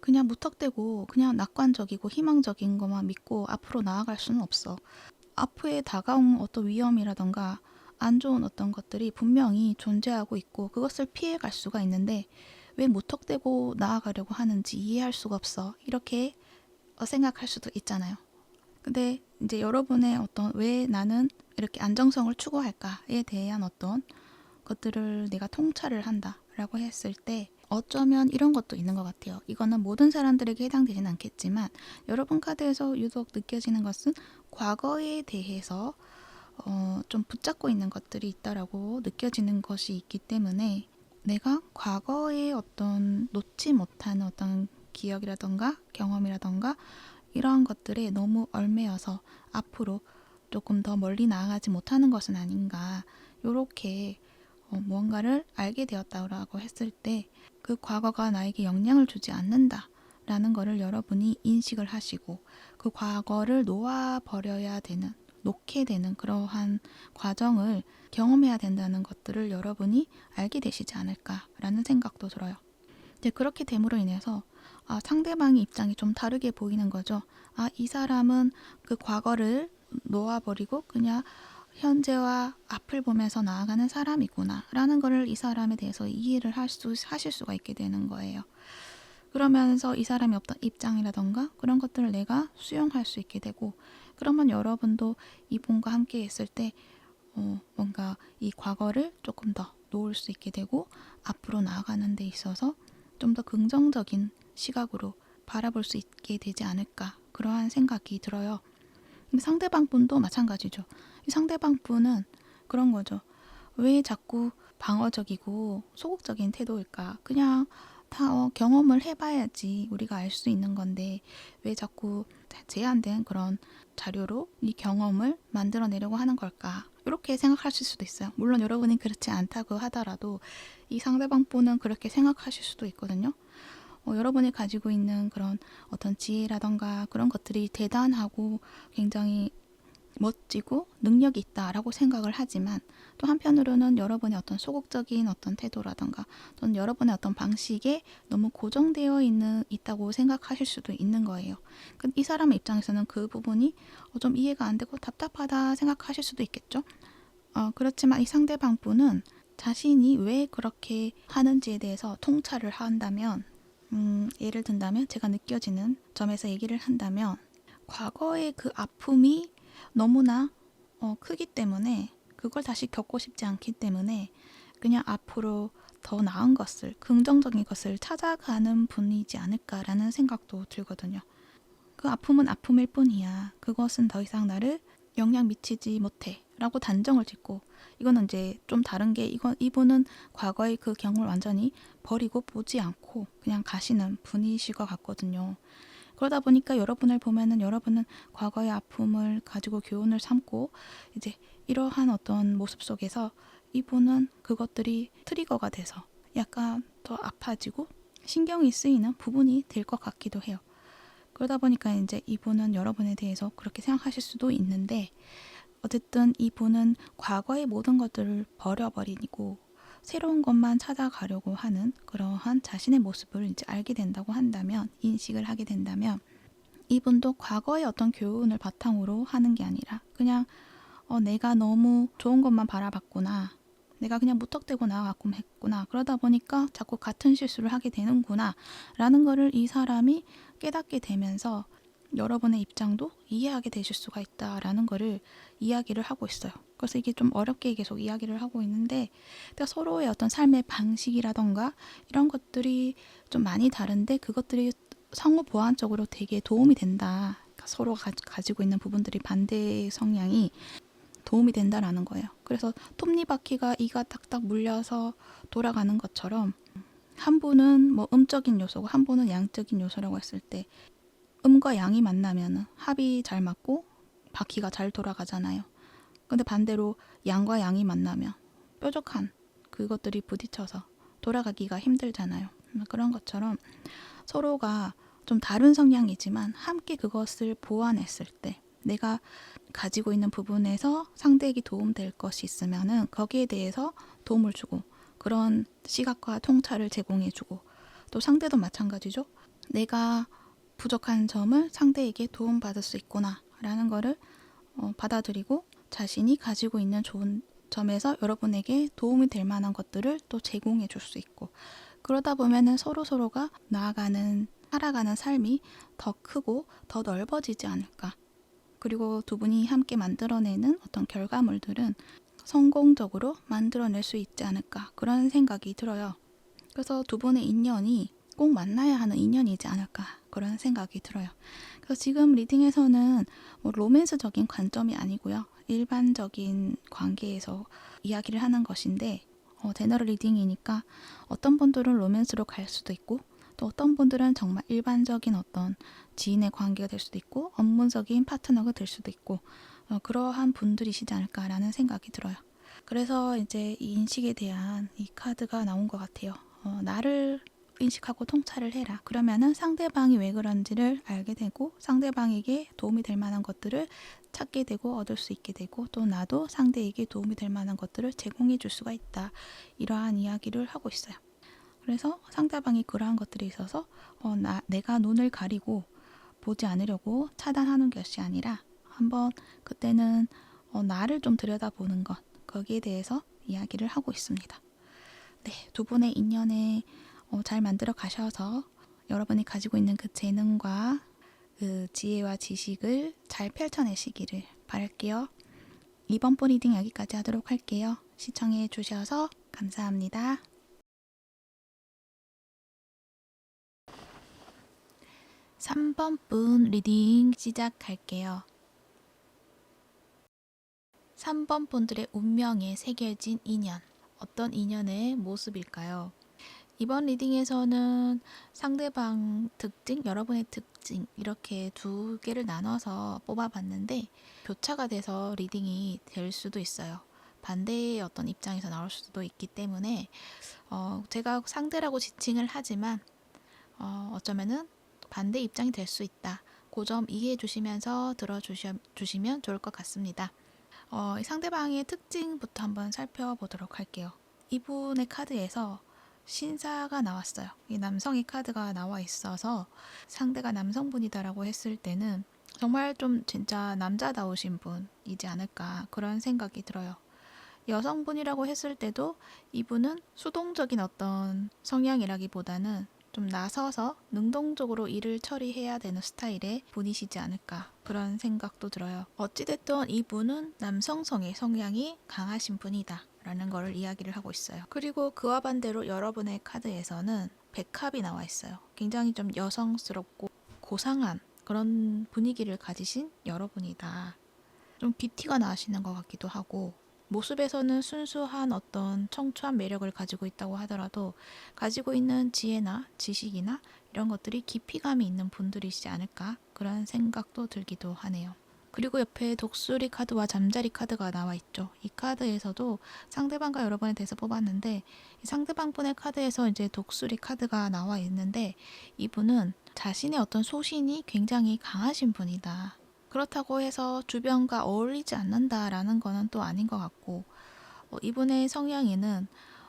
그냥 무턱대고 그냥 낙관적이고 희망적인 것만 믿고 앞으로 나아갈 수는 없어. 앞에 다가온 어떤 위험이라던가 안 좋은 어떤 것들이 분명히 존재하고 있고 그것을 피해갈 수가 있는데 왜 무턱대고 나아가려고 하는지 이해할 수가 없어. 이렇게 생각할 수도 있잖아요. 근데 이제 여러분의 어떤 왜 나는 이렇게 안정성을 추구할까에 대한 어떤 것들을 내가 통찰을 한다라고 했을 때 어쩌면 이런 것도 있는 것 같아요. 이거는 모든 사람들에게 해당되진 않겠지만 여러분 카드에서 유독 느껴지는 것은 과거에 대해서 좀 붙잡고 있는 것들이 있다라고 느껴지는 것이 있기 때문에 내가 과거에 어떤 놓지 못하는 어떤 기억이라던가 경험이라던가 이러한 것들에 너무 얽매여서 앞으로 조금 더 멀리 나아가지 못하는 것은 아닌가. 요렇게 무언가를 알게 되었다고 했을 때 그 과거가 나에게 영향을 주지 않는다 라는 거를 여러분이 인식을 하시고 그 과거를 놓아버려야 되는 놓게 되는 그러한 과정을 경험해야 된다는 것들을 여러분이 알게 되시지 않을까라는 생각도 들어요. 이제 그렇게 됨으로 인해서 상대방의 입장이 좀 다르게 보이는 거죠. 이 사람은 그 과거를 놓아버리고 그냥 현재와 앞을 보면서 나아가는 사람이구나 라는 거를 이 사람에 대해서 이해를 하실 수가 있게 되는 거예요. 그러면서 이 사람이 어떤 입장이라던가 그런 것들을 내가 수용할 수 있게 되고 그러면 여러분도 이분과 함께 있을 때 뭔가 이 과거를 조금 더 놓을 수 있게 되고 앞으로 나아가는 데 있어서 좀 더 긍정적인 시각으로 바라볼 수 있게 되지 않을까 그러한 생각이 들어요. 상대방 분도 마찬가지죠. 이 상대방 분은 그런 거죠. 왜 자꾸 방어적이고 소극적인 태도일까? 그냥 다 경험을 해봐야지 우리가 알 수 있는 건데 왜 자꾸 제한된 그런 자료로 이 경험을 만들어내려고 하는 걸까? 이렇게 생각하실 수도 있어요. 물론 여러분이 그렇지 않다고 하더라도 이 상대방 분은 그렇게 생각하실 수도 있거든요. 여러분이 가지고 있는 그런 어떤 지혜라던가 그런 것들이 대단하고 굉장히 멋지고 능력이 있다라고 생각을 하지만 또 한편으로는 여러분의 어떤 소극적인 어떤 태도라던가 또는 여러분의 어떤 방식에 너무 고정되어 있다고 생각하실 수도 있는 거예요. 이 사람의 입장에서는 그 부분이 좀 이해가 안 되고 답답하다 생각하실 수도 있겠죠. 그렇지만 이 상대방 분은 자신이 왜 그렇게 하는지에 대해서 통찰을 한다면 예를 든다면 제가 느껴지는 점에서 얘기를 한다면 과거의 그 아픔이 너무나 크기 때문에 그걸 다시 겪고 싶지 않기 때문에 그냥 앞으로 더 나은 것을 긍정적인 것을 찾아가는 분이지 않을까라는 생각도 들거든요. 그 아픔은 아픔일 뿐이야. 그것은 더 이상 나를 영향 미치지 못해 라고 단정을 짓고 이거는 이제 좀 다른 게 이분은 과거의 그 경험을 완전히 버리고 보지 않고 그냥 가시는 분이실 것 같거든요. 그러다 보니까 여러분을 보면은 여러분은 과거의 아픔을 가지고 교훈을 삼고 이제 이러한 어떤 모습 속에서 이분은 그것들이 트리거가 돼서 약간 더 아파지고 신경이 쓰이는 부분이 될 것 같기도 해요. 그러다 보니까 이제 이분은 여러분에 대해서 그렇게 생각하실 수도 있는데, 어쨌든 이분은 과거의 모든 것들을 버려버리고 새로운 것만 찾아가려고 하는 그러한 자신의 모습을 이제 알게 된다고 한다면, 인식을 하게 된다면, 이분도 과거의 어떤 교훈을 바탕으로 하는 게 아니라 그냥 내가 너무 좋은 것만 바라봤구나, 내가 그냥 무턱대고 나아갔고 했구나, 그러다 보니까 자꾸 같은 실수를 하게 되는구나 라는 거를 이 사람이 깨닫게 되면서 여러분의 입장도 이해하게 되실 수가 있다라는 거를 이야기를 하고 있어요. 그래서 이게 좀 어렵게 계속 이야기를 하고 있는데, 그러니까 서로의 어떤 삶의 방식이라던가 이런 것들이 좀 많이 다른데 그것들이 상호 보완적으로 되게 도움이 된다. 그러니까 서로가 가지고 있는 부분들이, 반대의 성향이 도움이 된다라는 거예요. 그래서 톱니바퀴가 이가 딱딱 물려서 돌아가는 것처럼 한 분은 뭐 음적인 요소고 한 분은 양적인 요소라고 했을 때, 음과 양이 만나면 합이 잘 맞고 바퀴가 잘 돌아가잖아요. 근데 반대로 양과 양이 만나면 뾰족한 그것들이 부딪혀서 돌아가기가 힘들잖아요. 그런 것처럼 서로가 좀 다른 성향이지만 함께 그것을 보완했을 때, 내가 가지고 있는 부분에서 상대에게 도움될 것이 있으면은 거기에 대해서 도움을 주고, 그런 시각과 통찰을 제공해주고, 또 상대도 마찬가지죠. 내가 부족한 점을 상대에게 도움받을 수 있구나 라는 거를 받아들이고, 자신이 가지고 있는 좋은 점에서 여러분에게 도움이 될 만한 것들을 또 제공해 줄 수 있고, 그러다 보면은 서로가 나아가는, 살아가는 삶이 더 크고 더 넓어지지 않을까. 그리고 두 분이 함께 만들어내는 어떤 결과물들은 성공적으로 만들어낼 수 있지 않을까, 그런 생각이 들어요. 그래서 두 분의 인연이 꼭 만나야 하는 인연이지 않을까, 그런 생각이 들어요. 그래서 지금 리딩에서는 뭐 로맨스적인 관점이 아니고요, 일반적인 관계에서 이야기를 하는 것인데, 제너럴 리딩이니까 어떤 분들은 로맨스로 갈 수도 있고, 또 어떤 분들은 정말 일반적인 어떤 지인의 관계가 될 수도 있고, 업무적인 파트너가 될 수도 있고, 그러한 분들이시지 않을까라는 생각이 들어요. 그래서 이제 이 인식에 대한 이 카드가 나온 것 같아요. 나를 인식하고 통찰을 해라. 그러면은 상대방이 왜 그런지를 알게 되고, 상대방에게 도움이 될 만한 것들을 찾게 되고 얻을 수 있게 되고, 또 나도 상대에게 도움이 될 만한 것들을 제공해 줄 수가 있다. 이러한 이야기를 하고 있어요. 그래서 상대방이 그러한 것들에 있어서 내가 눈을 가리고 보지 않으려고 차단하는 것이 아니라, 한번 그때는 나를 좀 들여다보는 것, 거기에 대해서 이야기를 하고 있습니다. 네, 두 분의 인연에 잘 만들어 가셔서 여러분이 가지고 있는 그 재능과 그 지혜와 지식을 잘 펼쳐내시기를 바랄게요. 이번 번 리딩 여기까지 하도록 할게요. 시청해 주셔서 감사합니다. 3번 분 리딩 시작할게요. 3번 분들의 운명에 새겨진 인연, 어떤 인연의 모습일까요? 이번 리딩에서는 상대방 특징, 여러분의 특징, 이렇게 두 개를 나눠서 뽑아봤는데, 교차가 돼서 리딩이 될 수도 있어요. 반대의 어떤 입장에서 나올 수도 있기 때문에 제가 상대라고 지칭을 하지만 어쩌면은 반대 입장이 될 수 있다. 그 점 이해해 주시면서 들어주시면 좋을 것 같습니다. 상대방의 특징부터 한번 살펴보도록 할게요. 이분의 카드에서 신사가 나왔어요. 이 남성의 카드가 나와 있어서 상대가 남성분이다라고 했을 때는 정말 좀 진짜 남자다우신 분이지 않을까, 그런 생각이 들어요. 여성분이라고 했을 때도 이분은 수동적인 어떤 성향이라기보다는 좀 나서서 능동적으로 일을 처리해야 되는 스타일의 분이시지 않을까, 그런 생각도 들어요. 어찌됐든 이분은 남성성의 성향이 강하신 분이다 라는 거를 이야기를 하고 있어요. 그리고 그와 반대로 여러분의 카드에서는 백합이 나와 있어요. 굉장히 좀 여성스럽고 고상한 그런 분위기를 가지신 여러분이다. 좀 뷰티가 나시는 것 같기도 하고, 모습에서는 순수한 어떤 청초한 매력을 가지고 있다고 하더라도 가지고 있는 지혜나 지식이나 이런 것들이 깊이감이 있는 분들이시지 않을까, 그런 생각도 들기도 하네요. 그리고 옆에 독수리 카드와 잠자리 카드가 나와 있죠. 이 카드에서도 상대방과 여러분에 대해서 뽑았는데 이 상대방 분의 카드에서 이제 독수리 카드가 나와 있는데 이분은 자신의 어떤 소신이 굉장히 강하신 분이다. 그렇다고 해서 주변과 어울리지 않는다라는 거는 또 아닌 것 같고 이분의 성향에는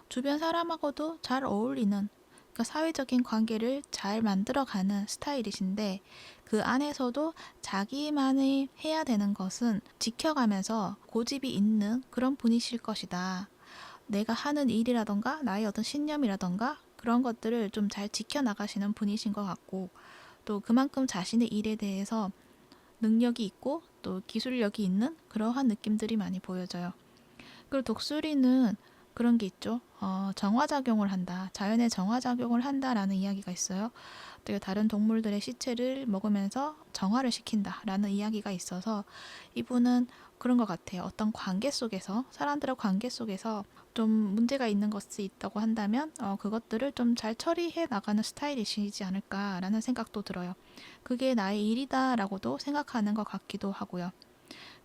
주변 사람하고도 잘 어울리는 그러니까 사회적인 관계를 잘 만들어가는 스타일이신데 그 안에서도 자기만이 해야 되는 것은 지켜가면서 고집이 있는 그런 분이실 것이다. 내가 하는 일이라던가 나의 어떤 신념이라던가 그런 것들을 좀 잘 지켜나가시는 분이신 것 같고 또 그만큼 자신의 일에 대해서 능력이 있고 또 기술력이 있는 그러한 느낌들이 많이 보여져요. 그리고 독수리는 그런 게 있죠. 정화작용을 한다. 자연의 정화작용을 한다라는 이야기가 있어요. 또 다른 동물들의 시체를 먹으면서 정화를 시킨다라는 이야기가 있어서 이분은 그런 것 같아요. 어떤 관계 속에서 사람들의 관계 속에서 좀 문제가 있는 것이 있다고 한다면 그것들을 좀 잘 처리해 나가는 스타일이시지 않을까라는 생각도 들어요. 그게 나의 일이다라고도 생각하는 것 같기도 하고요.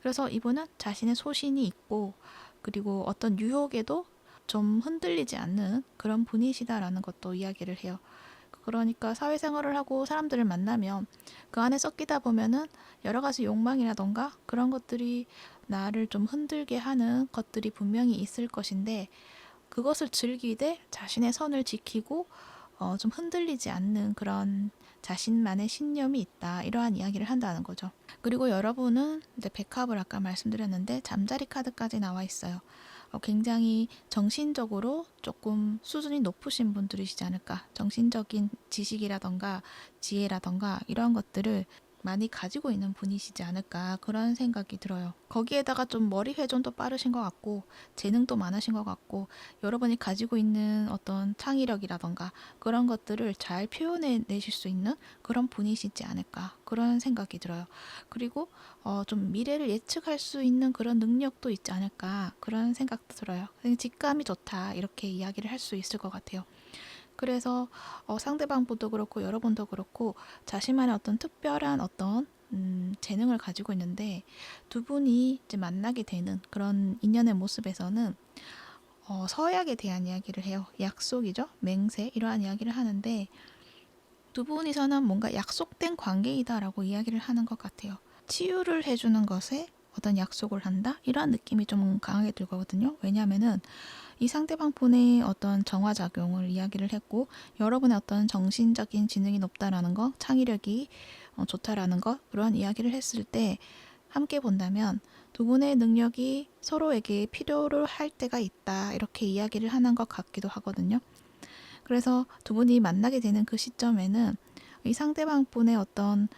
그래서 이분은 자신의 소신이 있고 그리고 어떤 유혹에도 좀 흔들리지 않는 그런 분이시다라는 것도 이야기를 해요. 그러니까 사회생활을 하고 사람들을 만나면 그 안에 섞이다 보면은 여러 가지 욕망이라던가 그런 것들이 나를 좀 흔들게 하는 것들이 분명히 있을 것인데 그것을 즐기되 자신의 선을 지키고 좀 흔들리지 않는 그런 자신만의 신념이 있다. 이러한 이야기를 한다는 거죠. 그리고 여러분은 이제 백합을 아까 말씀드렸는데 잠자리 카드까지 나와 있어요. 굉장히 정신적으로 조금 수준이 높으신 분들이시지 않을까. 정신적인 지식이라던가 지혜라던가 이런 것들을 많이 가지고 있는 분이시지 않을까 그런 생각이 들어요. 거기에다가 좀 머리 회전도 빠르신 것 같고 재능도 많으신 것 같고 여러분이 가지고 있는 어떤 창의력이라던가 그런 것들을 잘 표현해 내실 수 있는 그런 분이시지 않을까 그런 생각이 들어요. 그리고 좀 미래를 예측할 수 있는 그런 능력도 있지 않을까 그런 생각도 들어요. 직감이 좋다 이렇게 이야기를 할 수 있을 것 같아요. 그래서 상대방 분도 그렇고 여러분도 그렇고 자신만의 어떤 특별한 어떤 재능을 가지고 있는데 두 분이 이제 만나게 되는 그런 인연의 모습에서는 서약에 대한 이야기를 해요. 약속이죠. 맹세 이러한 이야기를 하는데 두 분이서는 뭔가 약속된 관계이다라고 이야기를 하는 것 같아요. 치유를 해주는 것에 어떤 약속을 한다? 이러한 느낌이 좀 강하게 들거든요. 왜냐하면은 이 상대방 분의 어떤 정화작용을 이야기를 했고 여러분의 어떤 정신적인 지능이 높다라는 거, 창의력이 좋다라는 거 그런 이야기를 했을 때 함께 본다면 두 분의 능력이 서로에게 필요로 할 때가 있다 이렇게 이야기를 하는 것 같기도 하거든요. 그래서 두 분이 만나게 되는 그 시점에는 이 상대방 분의 어떤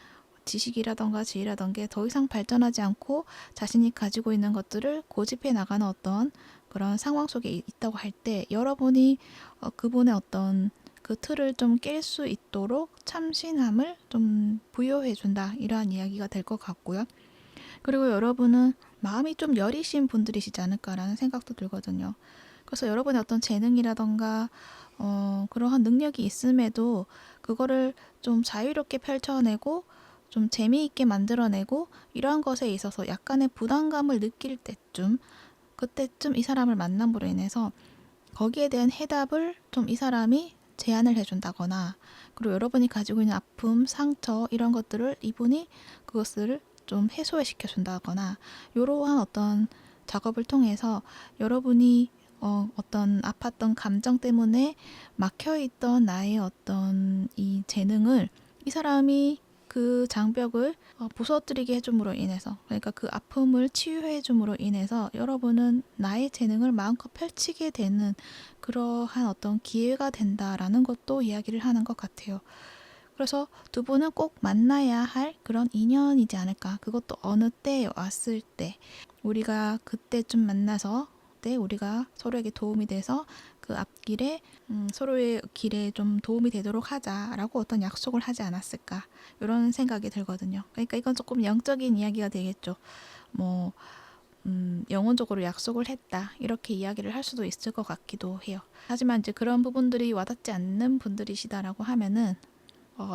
지식이라던가 지혜라던가 게 더 이상 발전하지 않고 자신이 가지고 있는 것들을 고집해 나가는 어떤 그런 상황 속에 있다고 할 때 여러분이 그분의 어떤 그 틀을 좀 깰 수 있도록 참신함을 좀 부여해 준다 이러한 이야기가 될 것 같고요. 그리고 여러분은 마음이 좀 여리신 분들이시지 않을까라는 생각도 들거든요. 그래서 여러분의 어떤 재능이라던가 그러한 능력이 있음에도 그거를 좀 자유롭게 펼쳐내고 좀 재미있게 만들어내고 이러한 것에 있어서 약간의 부담감을 느낄 때쯤 그때쯤 이 사람을 만남으로 인해서 거기에 대한 해답을 좀 이 사람이 제안을 해준다거나 그리고 여러분이 가지고 있는 아픔, 상처 이런 것들을 이분이 그것을 좀 해소해 시켜준다거나 이러한 어떤 작업을 통해서 여러분이 어떤 아팠던 감정 때문에 막혀있던 나의 어떤 이 재능을 이 사람이 그 장벽을 부서뜨리게 해줌으로 인해서 그러니까 그 아픔을 치유해 줌으로 인해서 여러분은 나의 재능을 마음껏 펼치게 되는 그러한 어떤 기회가 된다라는 것도 이야기를 하는 것 같아요. 그래서 두 분은 꼭 만나야 할 그런 인연이지 않을까. 그것도 어느 때에 왔을 때 우리가 그때쯤 만나서 때 우리가 서로에게 도움이 돼서 그 앞길에 서로의 길에 좀 도움이 되도록 하자라고 어떤 약속을 하지 않았을까 이런 생각이 들거든요. 그러니까 이건 조금 영적인 이야기가 되겠죠. 뭐 영혼적으로 약속을 했다 이렇게 이야기를 할 수도 있을 것 같기도 해요. 하지만 이제 그런 부분들이 와닿지 않는 분들이시다라고 하면은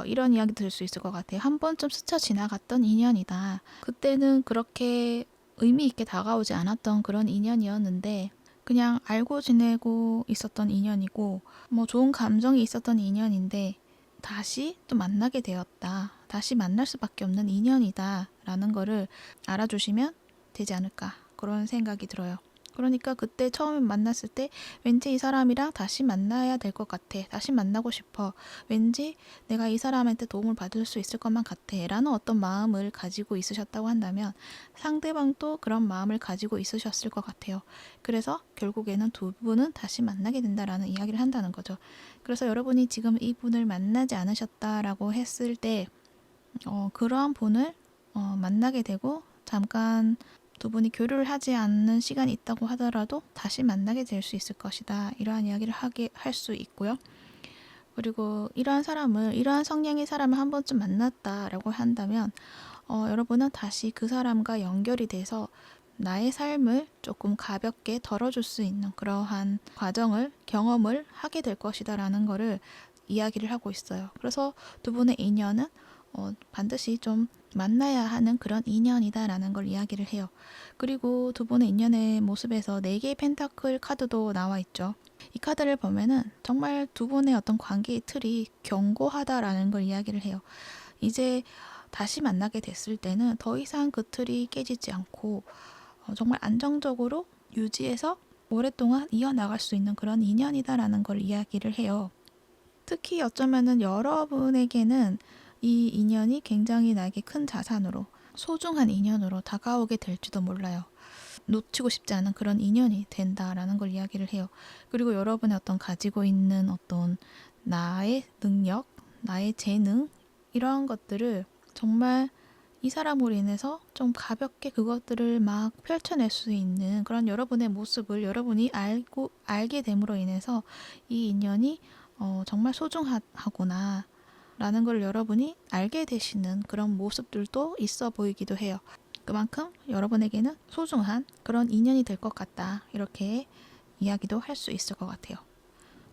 이런 이야기 들을 수 있을 것 같아요. 한 번쯤 스쳐 지나갔던 인연이다. 그때는 그렇게 의미 있게 다가오지 않았던 그런 인연이었는데 그냥 알고 지내고 있었던 인연이고 뭐 좋은 감정이 있었던 인연인데 다시 또 만나게 되었다. 다시 만날 수밖에 없는 인연이다. 라는 거를 알아주시면 되지 않을까. 그런 생각이 들어요. 그러니까 그때 처음 만났을 때 왠지 이 사람이랑 다시 만나야 될 것 같아. 다시 만나고 싶어. 왠지 내가 이 사람한테 도움을 받을 수 있을 것만 같아. 라는 어떤 마음을 가지고 있으셨다고 한다면 상대방도 그런 마음을 가지고 있으셨을 것 같아요. 그래서 결국에는 두 분은 다시 만나게 된다라는 이야기를 한다는 거죠. 그래서 여러분이 지금 이분을 만나지 않으셨다라고 했을 때 그러한 분을 만나게 되고 잠깐 두 분이 교류를 하지 않는 시간이 있다고 하더라도 다시 만나게 될 수 있을 것이다. 이러한 이야기를 할 수 있고요. 그리고 이러한 성향의 사람을 한 번쯤 만났다라고 한다면 여러분은 다시 그 사람과 연결이 돼서 나의 삶을 조금 가볍게 덜어줄 수 있는 그러한 경험을 하게 될 것이다 라는 거를 이야기를 하고 있어요. 그래서 두 분의 인연은 반드시 좀 만나야 하는 그런 인연이다라는 걸 이야기를 해요. 그리고 두 분의 인연의 모습에서 4개의 펜타클 카드도 나와 있죠. 이 카드를 보면은 정말 두 분의 어떤 관계의 틀이 견고하다라는 걸 이야기를 해요. 이제 다시 만나게 됐을 때는 더 이상 그 틀이 깨지지 않고 정말 안정적으로 유지해서 오랫동안 이어나갈 수 있는 그런 인연이다라는 걸 이야기를 해요. 특히 어쩌면은 여러분에게는 이 인연이 굉장히 나에게 큰 자산으로 소중한 인연으로 다가오게 될지도 몰라요. 놓치고 싶지 않은 그런 인연이 된다라는 걸 이야기를 해요. 그리고 여러분의 어떤 가지고 있는 어떤 나의 능력, 나의 재능 이러한 것들을 정말 이 사람으로 인해서 좀 가볍게 그것들을 막 펼쳐낼 수 있는 그런 여러분의 모습을 여러분이 알게 됨으로 인해서 이 인연이 정말 소중하구나 라는 걸 여러분이 알게 되시는 그런 모습들도 있어 보이기도 해요. 그만큼 여러분에게는 소중한 그런 인연이 될 것 같다. 이렇게 이야기도 할 수 있을 것 같아요.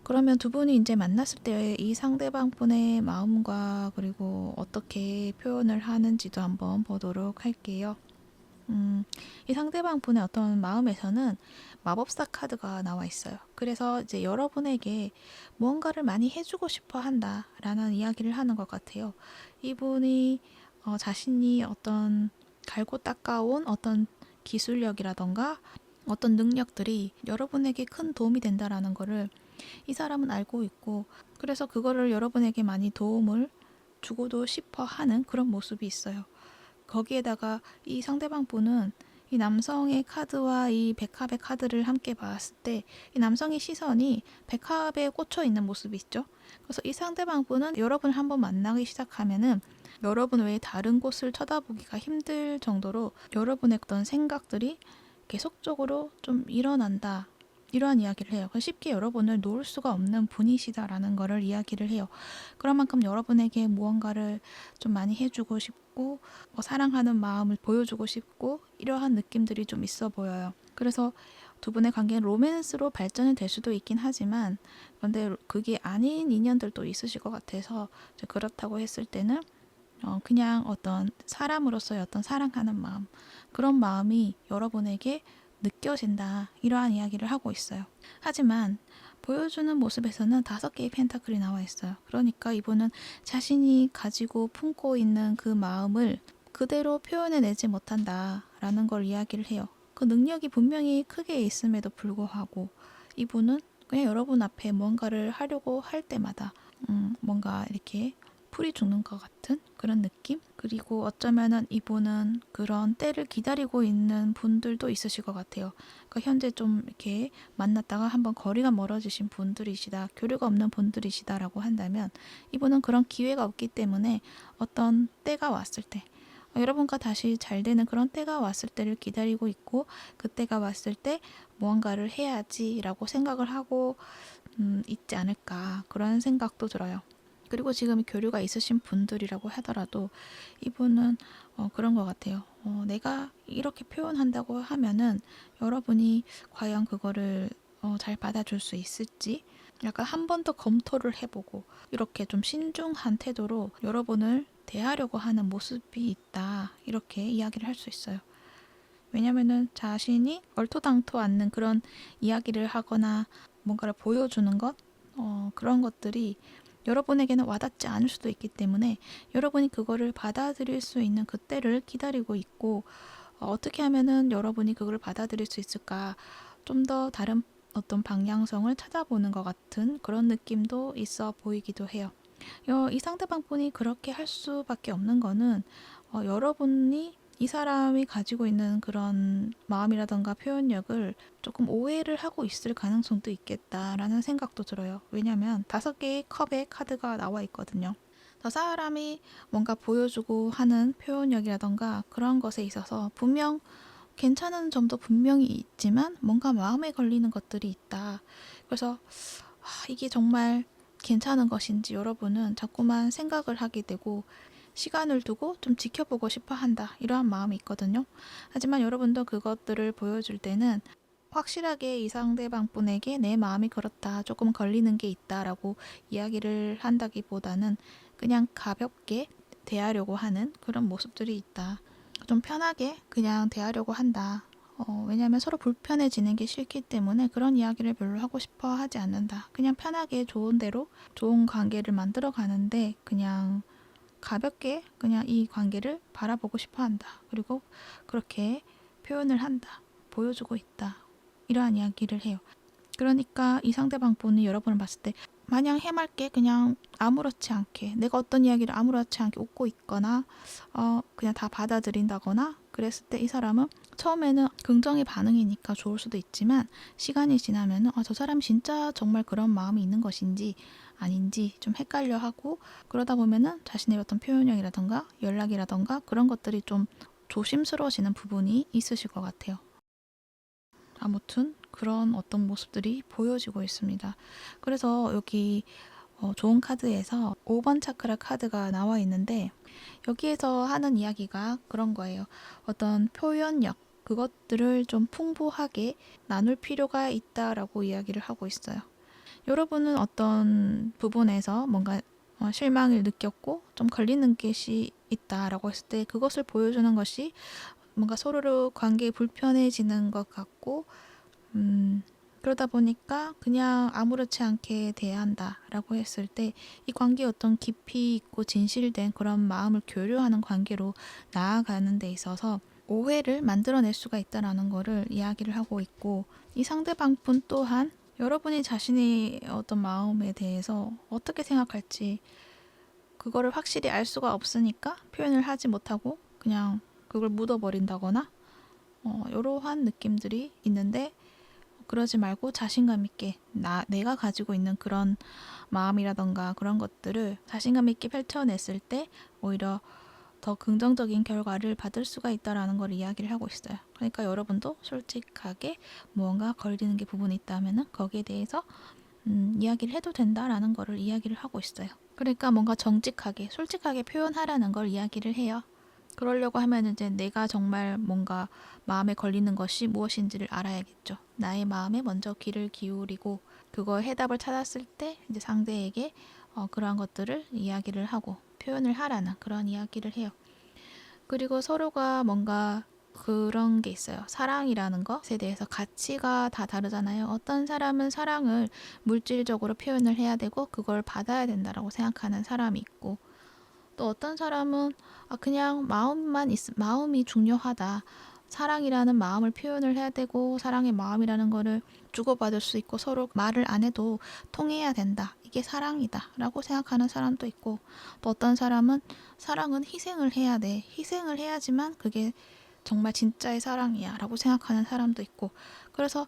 그러면 두 분이 이제 만났을 때 이 상대방 분의 마음과 그리고 어떻게 표현을 하는지도 한번 보도록 할게요. 이 상대방 분의 어떤 마음에서는 마법사 카드가 나와 있어요. 그래서 이제 여러분에게 무언가를 많이 해주고 싶어 한다라는 이야기를 하는 것 같아요. 이분이 자신이 어떤 갈고 닦아온 어떤 기술력이라던가 어떤 능력들이 여러분에게 큰 도움이 된다라는 거를 이 사람은 알고 있고 그래서 그거를 여러분에게 많이 도움을 주고도 싶어 하는 그런 모습이 있어요. 거기에다가 이 상대방 분은 이 남성의 카드와 이 백합의 카드를 함께 봤을 때 이 남성의 시선이 백합에 꽂혀 있는 모습이 있죠. 그래서 이 상대방 분은 여러분을 한번 만나기 시작하면은 여러분 외에 다른 곳을 쳐다보기가 힘들 정도로 여러분의 어떤 생각들이 계속적으로 좀 일어난다. 이러한 이야기를 해요. 쉽게 여러분을 놓을 수가 없는 분이시다라는 거를 이야기를 해요. 그런 만큼 여러분에게 무언가를 좀 많이 해주고 싶고 사랑하는 마음을 보여주고 싶고 이러한 느낌들이 좀 있어 보여요. 그래서 두 분의 관계는 로맨스로 발전이 될 수도 있긴 하지만 그런데 그게 아닌 인연들도 있으실 것 같아서 그렇다고 했을 때는 그냥 어떤 사람으로서의 어떤 사랑하는 마음 그런 마음이 여러분에게 느껴진다 이러한 이야기를 하고 있어요. 하지만 보여주는 모습에서는 5개의 펜타클이 나와 있어요. 그러니까 이분은 자신이 가지고 품고 있는 그 마음을 그대로 표현해내지 못한다라는 걸 이야기를 해요. 그 능력이 분명히 크게 있음에도 불구하고 이분은 그냥 여러분 앞에 뭔가를 하려고 할 때마다 뭔가 이렇게 풀이 죽는 것 같은 그런 느낌? 그리고 어쩌면은 이분은 그런 때를 기다리고 있는 분들도 있으실 것 같아요. 그러니까 현재 좀 이렇게 만났다가 한번 거리가 멀어지신 분들이시다, 교류가 없는 분들이시다라고 한다면 이분은 그런 기회가 없기 때문에 어떤 때가 왔을 때 여러분과 다시 잘 되는 그런 때가 왔을 때를 기다리고 있고 그 때가 왔을 때 무언가를 해야지라고 생각을 하고 있지 않을까 그런 생각도 들어요. 그리고 지금 교류가 있으신 분들이라고 하더라도 이분은 그런 것 같아요. 내가 이렇게 표현한다고 하면은 여러분이 과연 그거를 잘 받아줄 수 있을지 약간 한 번 더 검토를 해보고 이렇게 좀 신중한 태도로 여러분을 대하려고 하는 모습이 있다. 이렇게 이야기를 할 수 있어요. 왜냐면은 자신이 얼토당토 않는 그런 이야기를 하거나 뭔가를 보여주는 것, 그런 것들이 여러분에게는 와닿지 않을 수도 있기 때문에 여러분이 그거를 받아들일 수 있는 그때를 기다리고 있고, 어떻게 하면은 여러분이 그걸 받아들일 수 있을까? 좀 더 다른 어떤 방향성을 찾아보는 것 같은 그런 느낌도 있어 보이기도 해요. 이 상대방 분이 그렇게 할 수밖에 없는 거는 여러분이 이 사람이 가지고 있는 그런 마음이라던가 표현력을 조금 오해를 하고 있을 가능성도 있겠다라는 생각도 들어요. 왜냐면 5개의 컵의 카드가 나와 있거든요. 저 사람이 뭔가 보여주고 하는 표현력이라던가 그런 것에 있어서 분명 괜찮은 점도 분명히 있지만 뭔가 마음에 걸리는 것들이 있다. 그래서 이게 정말 괜찮은 것인지 여러분은 자꾸만 생각을 하게 되고 시간을 두고 좀 지켜보고 싶어 한다. 이러한 마음이 있거든요. 하지만 여러분도 그것들을 보여줄 때는 확실하게 이 상대방 분에게 내 마음이 그렇다, 조금 걸리는 게 있다라고 이야기를 한다기보다는 그냥 가볍게 대하려고 하는 그런 모습들이 있다. 좀 편하게 그냥 대하려고 한다. 왜냐하면 서로 불편해지는 게 싫기 때문에 그런 이야기를 별로 하고 싶어 하지 않는다. 그냥 편하게 좋은 대로 좋은 관계를 만들어 가는데 그냥 가볍게 그냥 이 관계를 바라보고 싶어 한다. 그리고 그렇게 표현을 한다. 보여주고 있다. 이러한 이야기를 해요. 그러니까 이 상대방 분이 여러분을 봤을 때 마냥 해맑게 그냥 아무렇지 않게 내가 어떤 이야기를 아무렇지 않게 웃고 있거나 그냥 다 받아들인다거나 그랬을 때 이 사람은 처음에는 긍정의 반응이니까 좋을 수도 있지만 시간이 지나면은 저 사람이 진짜 정말 그런 마음이 있는 것인지 아닌지 좀 헷갈려 하고, 그러다 보면은 자신의 어떤 표현력이라던가 연락이라던가 그런 것들이 좀 조심스러워지는 부분이 있으실 것 같아요. 아무튼 그런 어떤 모습들이 보여지고 있습니다. 그래서 여기 좋은 카드에서 5번 차크라 카드가 나와 있는데 여기에서 하는 이야기가 그런 거예요. 어떤 표현력, 그것들을 좀 풍부하게 나눌 필요가 있다라고 이야기를 하고 있어요. 여러분은 어떤 부분에서 뭔가 실망을 느꼈고 좀 걸리는 것이 있다라고 했을 때 그것을 보여주는 것이 뭔가 서로로 관계에 불편해지는 것 같고, 그러다 보니까 그냥 아무렇지 않게 대한다라고 했을 때 이 관계에 어떤 깊이 있고 진실된 그런 마음을 교류하는 관계로 나아가는 데 있어서 오해를 만들어낼 수가 있다라는 거를 이야기를 하고 있고, 이 상대방 분 또한 여러분이 자신의 어떤 마음에 대해서 어떻게 생각할지 그거를 확실히 알 수가 없으니까 표현을 하지 못하고 그냥 그걸 묻어버린다거나 이러한 느낌들이 있는데, 그러지 말고 자신감 있게 내가 가지고 있는 그런 마음이라던가 그런 것들을 자신감 있게 펼쳐냈을 때 오히려 더 긍정적인 결과를 받을 수가 있다라는 걸 이야기를 하고 있어요. 그러니까 여러분도 솔직하게 무언가 걸리는 게 부분이 있다면은 거기에 대해서 이야기를 해도 된다라는 거를 이야기를 하고 있어요. 그러니까 뭔가 정직하게 솔직하게 표현하라는 걸 이야기를 해요. 그러려고 하면 이제 내가 정말 뭔가 마음에 걸리는 것이 무엇인지를 알아야겠죠. 나의 마음에 먼저 귀를 기울이고 그거의 해답을 찾았을 때 이제 상대에게 그러한 것들을 이야기를 하고 표현을 하라는 그런 이야기를 해요. 그리고 서로가 뭔가 그런 게 있어요. 사랑이라는 것에 대해서 가치가 다 다르잖아요. 어떤 사람은 사랑을 물질적으로 표현을 해야 되고 그걸 받아야 된다라고 생각하는 사람이 있고, 또 어떤 사람은 그냥 마음이 중요하다. 사랑이라는 마음을 표현을 해야 되고 사랑의 마음이라는 거를 주고받을 수 있고 서로 말을 안 해도 통해야 된다. 이게 사랑이다. 라고 생각하는 사람도 있고, 또 어떤 사람은 사랑은 희생을 해야 돼. 희생을 해야지만 그게 정말 진짜의 사랑이야. 라고 생각하는 사람도 있고, 그래서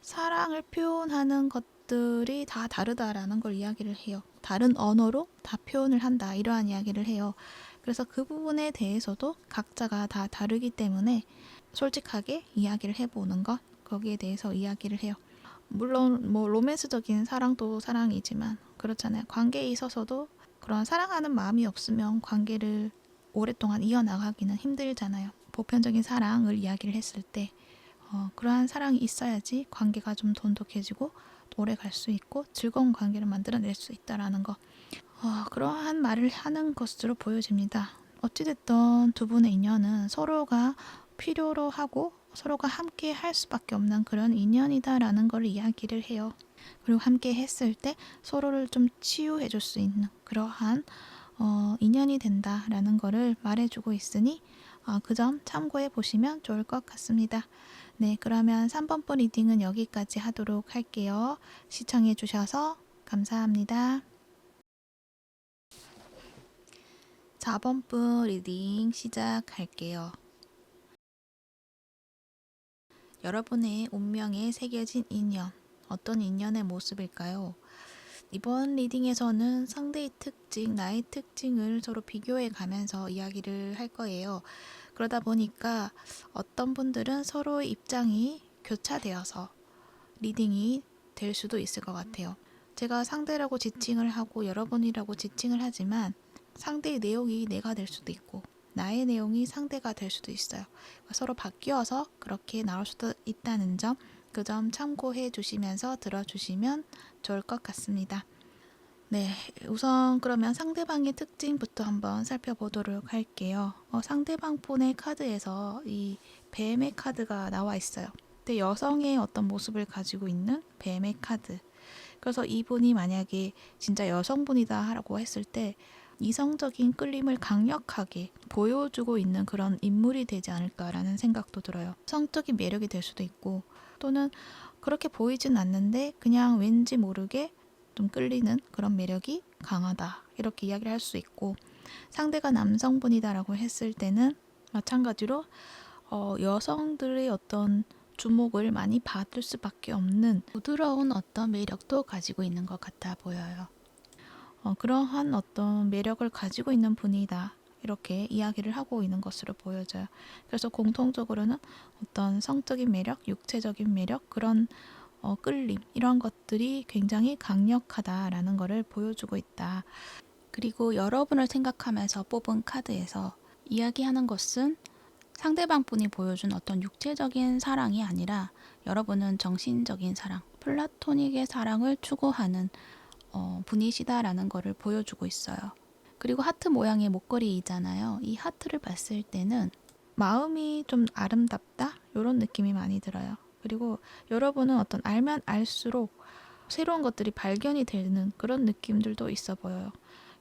사랑을 표현하는 것들이 다 다르다라는 걸 이야기를 해요. 다른 언어로 다 표현을 한다. 이러한 이야기를 해요. 그래서 그 부분에 대해서도 각자가 다 다르기 때문에 솔직하게 이야기를 해보는 것, 거기에 대해서 이야기를 해요. 물론 뭐 로맨스적인 사랑도 사랑이지만 그렇잖아요. 관계에 있어서도 그런 사랑하는 마음이 없으면 관계를 오랫동안 이어나가기는 힘들잖아요. 보편적인 사랑을 이야기를 했을 때 그러한 사랑이 있어야지 관계가 좀 돈독해지고 오래 갈 수 있고 즐거운 관계를 만들어낼 수 있다라는 거. 그러한 말을 하는 것으로 보여집니다. 어찌됐든 두 분의 인연은 서로가 필요로 하고 서로가 함께 할 수밖에 없는 그런 인연이다라는 걸 이야기를 해요. 그리고 함께 했을 때 서로를 좀 치유해 줄 수 있는 그러한 인연이 된다라는 거를 말해주고 있으니 그 점 참고해 보시면 좋을 것 같습니다. 네, 그러면 3번분 리딩은 여기까지 하도록 할게요. 시청해 주셔서 감사합니다. 4번분 리딩 시작할게요. 여러분의 운명에 새겨진 인연, 어떤 인연의 모습일까요? 이번 리딩에서는 상대의 특징, 나의 특징을 서로 비교해 가면서 이야기를 할 거예요. 그러다 보니까 어떤 분들은 서로의 입장이 교차되어서 리딩이 될 수도 있을 것 같아요. 제가 상대라고 지칭을 하고 여러분이라고 지칭을 하지만 상대의 내용이 내가 될 수도 있고 나의 내용이 상대가 될 수도 있어요. 서로 바뀌어서 그렇게 나올 수도 있다는 점, 그 점 참고해 주시면서 들어주시면 좋을 것 같습니다. 네, 우선 그러면 상대방의 특징부터 한번 살펴보도록 할게요. 상대방 폰의 카드에서 이 뱀의 카드가 나와 있어요. 근데 여성의 어떤 모습을 가지고 있는 뱀의 카드. 그래서 이분이 만약에 진짜 여성분이다라고 했을 때 이성적인 끌림을 강력하게 보여주고 있는 그런 인물이 되지 않을까라는 생각도 들어요. 성적인 매력이 될 수도 있고 또는 그렇게 보이진 않는데 그냥 왠지 모르게 좀 끌리는 그런 매력이 강하다 이렇게 이야기를 할 수 있고 상대가 남성분이다라고 했을 때는 마찬가지로 여성들의 어떤 주목을 많이 받을 수밖에 없는 부드러운 어떤 매력도 가지고 있는 것 같아 보여요. 그러한 어떤 매력을 가지고 있는 분이다. 이렇게 이야기를 하고 있는 것으로 보여져요. 그래서 공통적으로는 어떤 성적인 매력, 육체적인 매력, 그런 끌림 이런 것들이 굉장히 강력하다라는 것을 보여주고 있다. 그리고 여러분을 생각하면서 뽑은 카드에서 이야기하는 것은 상대방 분이 보여준 어떤 육체적인 사랑이 아니라 여러분은 정신적인 사랑, 플라토닉의 사랑을 추구하는 분이시다라는 것을 보여주고 있어요. 그리고 하트 모양의 목걸이이잖아요. 이 하트를 봤을 때는 마음이 좀 아름답다? 이런 느낌이 많이 들어요. 그리고 여러분은 어떤 알면 알수록 새로운 것들이 발견이 되는 그런 느낌들도 있어 보여요.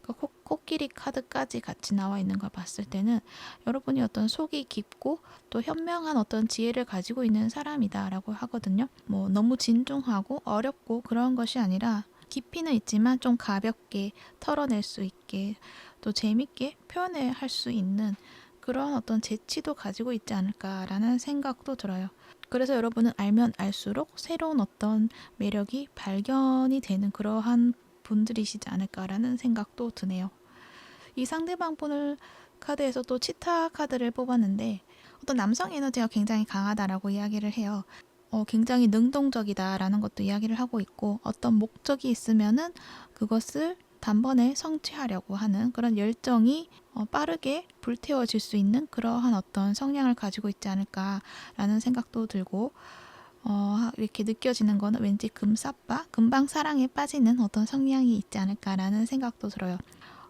그러니까 코끼리 카드까지 같이 나와 있는 걸 봤을 때는 여러분이 어떤 속이 깊고 또 현명한 어떤 지혜를 가지고 있는 사람이다라고 하거든요. 뭐 너무 진중하고 어렵고 그런 것이 아니라 깊이는 있지만 좀 가볍게 털어낼 수 있게 또 재밌게 표현할 수 있는 그런 어떤 재치도 가지고 있지 않을까라는 생각도 들어요. 그래서 여러분은 알면 알수록 새로운 어떤 매력이 발견이 되는 그러한 분들이시지 않을까라는 생각도 드네요. 이 상대방 분을 카드에서 또 치타 카드를 뽑았는데 어떤 남성 에너지가 굉장히 강하다라고 이야기를 해요. 굉장히 능동적이다라는 것도 이야기를 하고 있고 어떤 목적이 있으면은 그것을 단번에 성취하려고 하는 그런 열정이 빠르게 불태워질 수 있는 그러한 어떤 성향을 가지고 있지 않을까라는 생각도 들고 이렇게 느껴지는 거는 왠지 금사빠, 금방 사랑에 빠지는 어떤 성향이 있지 않을까라는 생각도 들어요.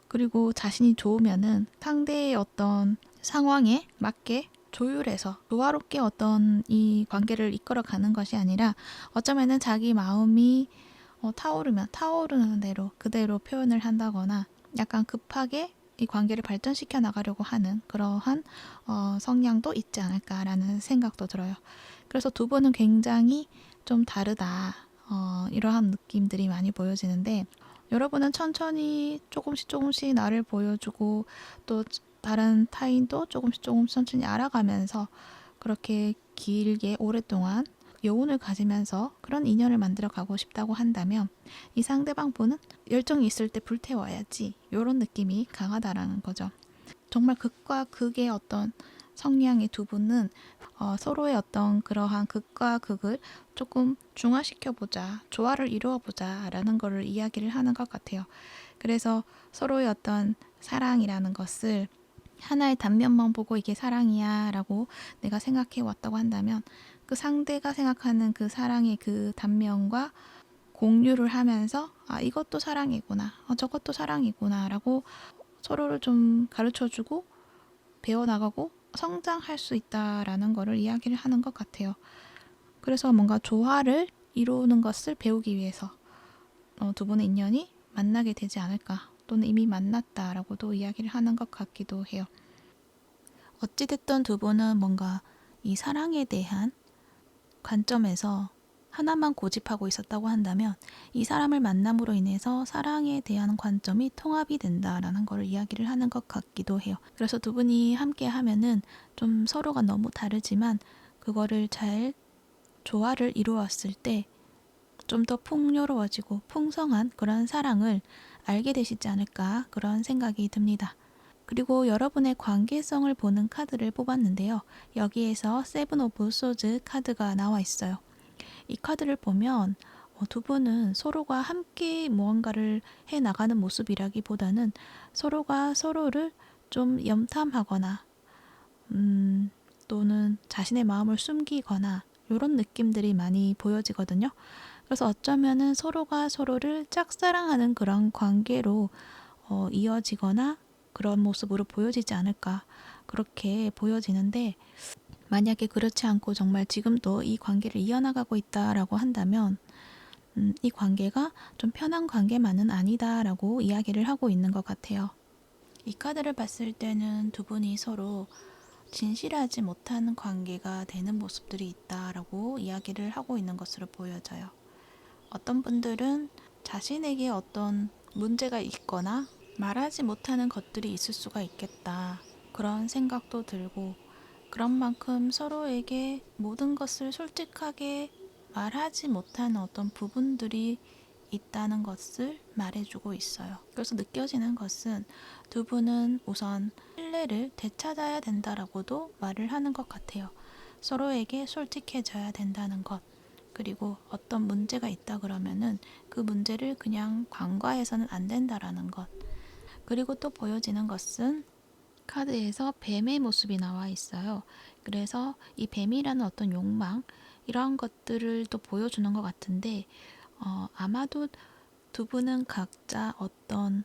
그리고 자신이 좋으면은 상대의 어떤 상황에 맞게 조율해서 조화롭게 어떤 이 관계를 이끌어가는 것이 아니라 어쩌면은 자기 마음이 타오르면 타오르는 대로 그대로 표현을 한다거나 약간 급하게 이 관계를 발전시켜 나가려고 하는 그러한 성향도 있지 않을까라는 생각도 들어요. 그래서 두 분은 굉장히 좀 다르다. 이러한 느낌들이 많이 보여지는데 여러분은 천천히 조금씩 나를 보여주고 또 다른 타인도 조금씩 천천히 알아가면서 그렇게 길게 오랫동안 여운을 가지면서 그런 인연을 만들어 가고 싶다고 한다면 이 상대방 분은 열정이 있을 때 불태워야지 이런 느낌이 강하다라는 거죠. 정말 극과 극의 어떤 성향의 두 분은 서로의 어떤 그러한 극과 극을 조금 중화시켜보자, 조화를 이루어보자 라는 거를 이야기를 하는 것 같아요. 그래서 서로의 어떤 사랑이라는 것을 하나의 단면만 보고 이게 사랑이야 라고 내가 생각해 왔다고 한다면 그 상대가 생각하는 그 사랑의 그 단면과 공유를 하면서 이것도 사랑이구나, 저것도 사랑이구나 라고 서로를 좀 가르쳐주고 배워나가고 성장할 수 있다라는 거를 이야기를 하는 것 같아요. 그래서 뭔가 조화를 이루는 것을 배우기 위해서 두 분의 인연이 만나게 되지 않을까, 또는 이미 만났다라고도 이야기를 하는 것 같기도 해요. 어찌됐든 두 분은 뭔가 이 사랑에 대한 관점에서 하나만 고집하고 있었다고 한다면 이 사람을 만남으로 인해서 사랑에 대한 관점이 통합이 된다라는 걸 이야기를 하는 것 같기도 해요. 그래서 두 분이 함께 하면은 좀 서로가 너무 다르지만 그거를 잘 조화를 이루었을 때 좀 더 풍요로워지고 풍성한 그런 사랑을 알게 되시지 않을까, 그런 생각이 듭니다. 그리고 여러분의 관계성을 보는 카드를 뽑았는데요. 여기에서 세븐 오브 소즈 카드가 나와 있어요. 이 카드를 보면 두 분은 서로가 함께 무언가를 해 나가는 모습이라기보다는 서로가 서로를 좀 염탐하거나 또는 자신의 마음을 숨기거나 이런 느낌들이 많이 보여지거든요. 그래서 어쩌면은 서로가 서로를 짝사랑하는 그런 관계로 이어지거나 그런 모습으로 보여지지 않을까, 그렇게 보여지는데, 만약에 그렇지 않고 정말 지금도 이 관계를 이어나가고 있다라고 한다면 이 관계가 좀 편한 관계만은 아니다라고 이야기를 하고 있는 것 같아요. 이 카드를 봤을 때는 두 분이 서로 진실하지 못한 관계가 되는 모습들이 있다라고 이야기를 하고 있는 것으로 보여져요. 어떤 분들은 자신에게 어떤 문제가 있거나 말하지 못하는 것들이 있을 수가 있겠다, 그런 생각도 들고, 그런 만큼 서로에게 모든 것을 솔직하게 말하지 못하는 어떤 부분들이 있다는 것을 말해주고 있어요. 그래서 느껴지는 것은 두 분은 우선 신뢰를 되찾아야 된다라고도 말을 하는 것 같아요. 서로에게 솔직해져야 된다는 것. 그리고 어떤 문제가 있다 그러면은 그 문제를 그냥 간과해서는 안 된다라는 것. 그리고 또 보여지는 것은 카드에서 뱀의 모습이 나와 있어요. 그래서 이 뱀이라는 어떤 욕망, 이런 것들을 또 보여주는 것 같은데, 아마도 두 분은 각자 어떤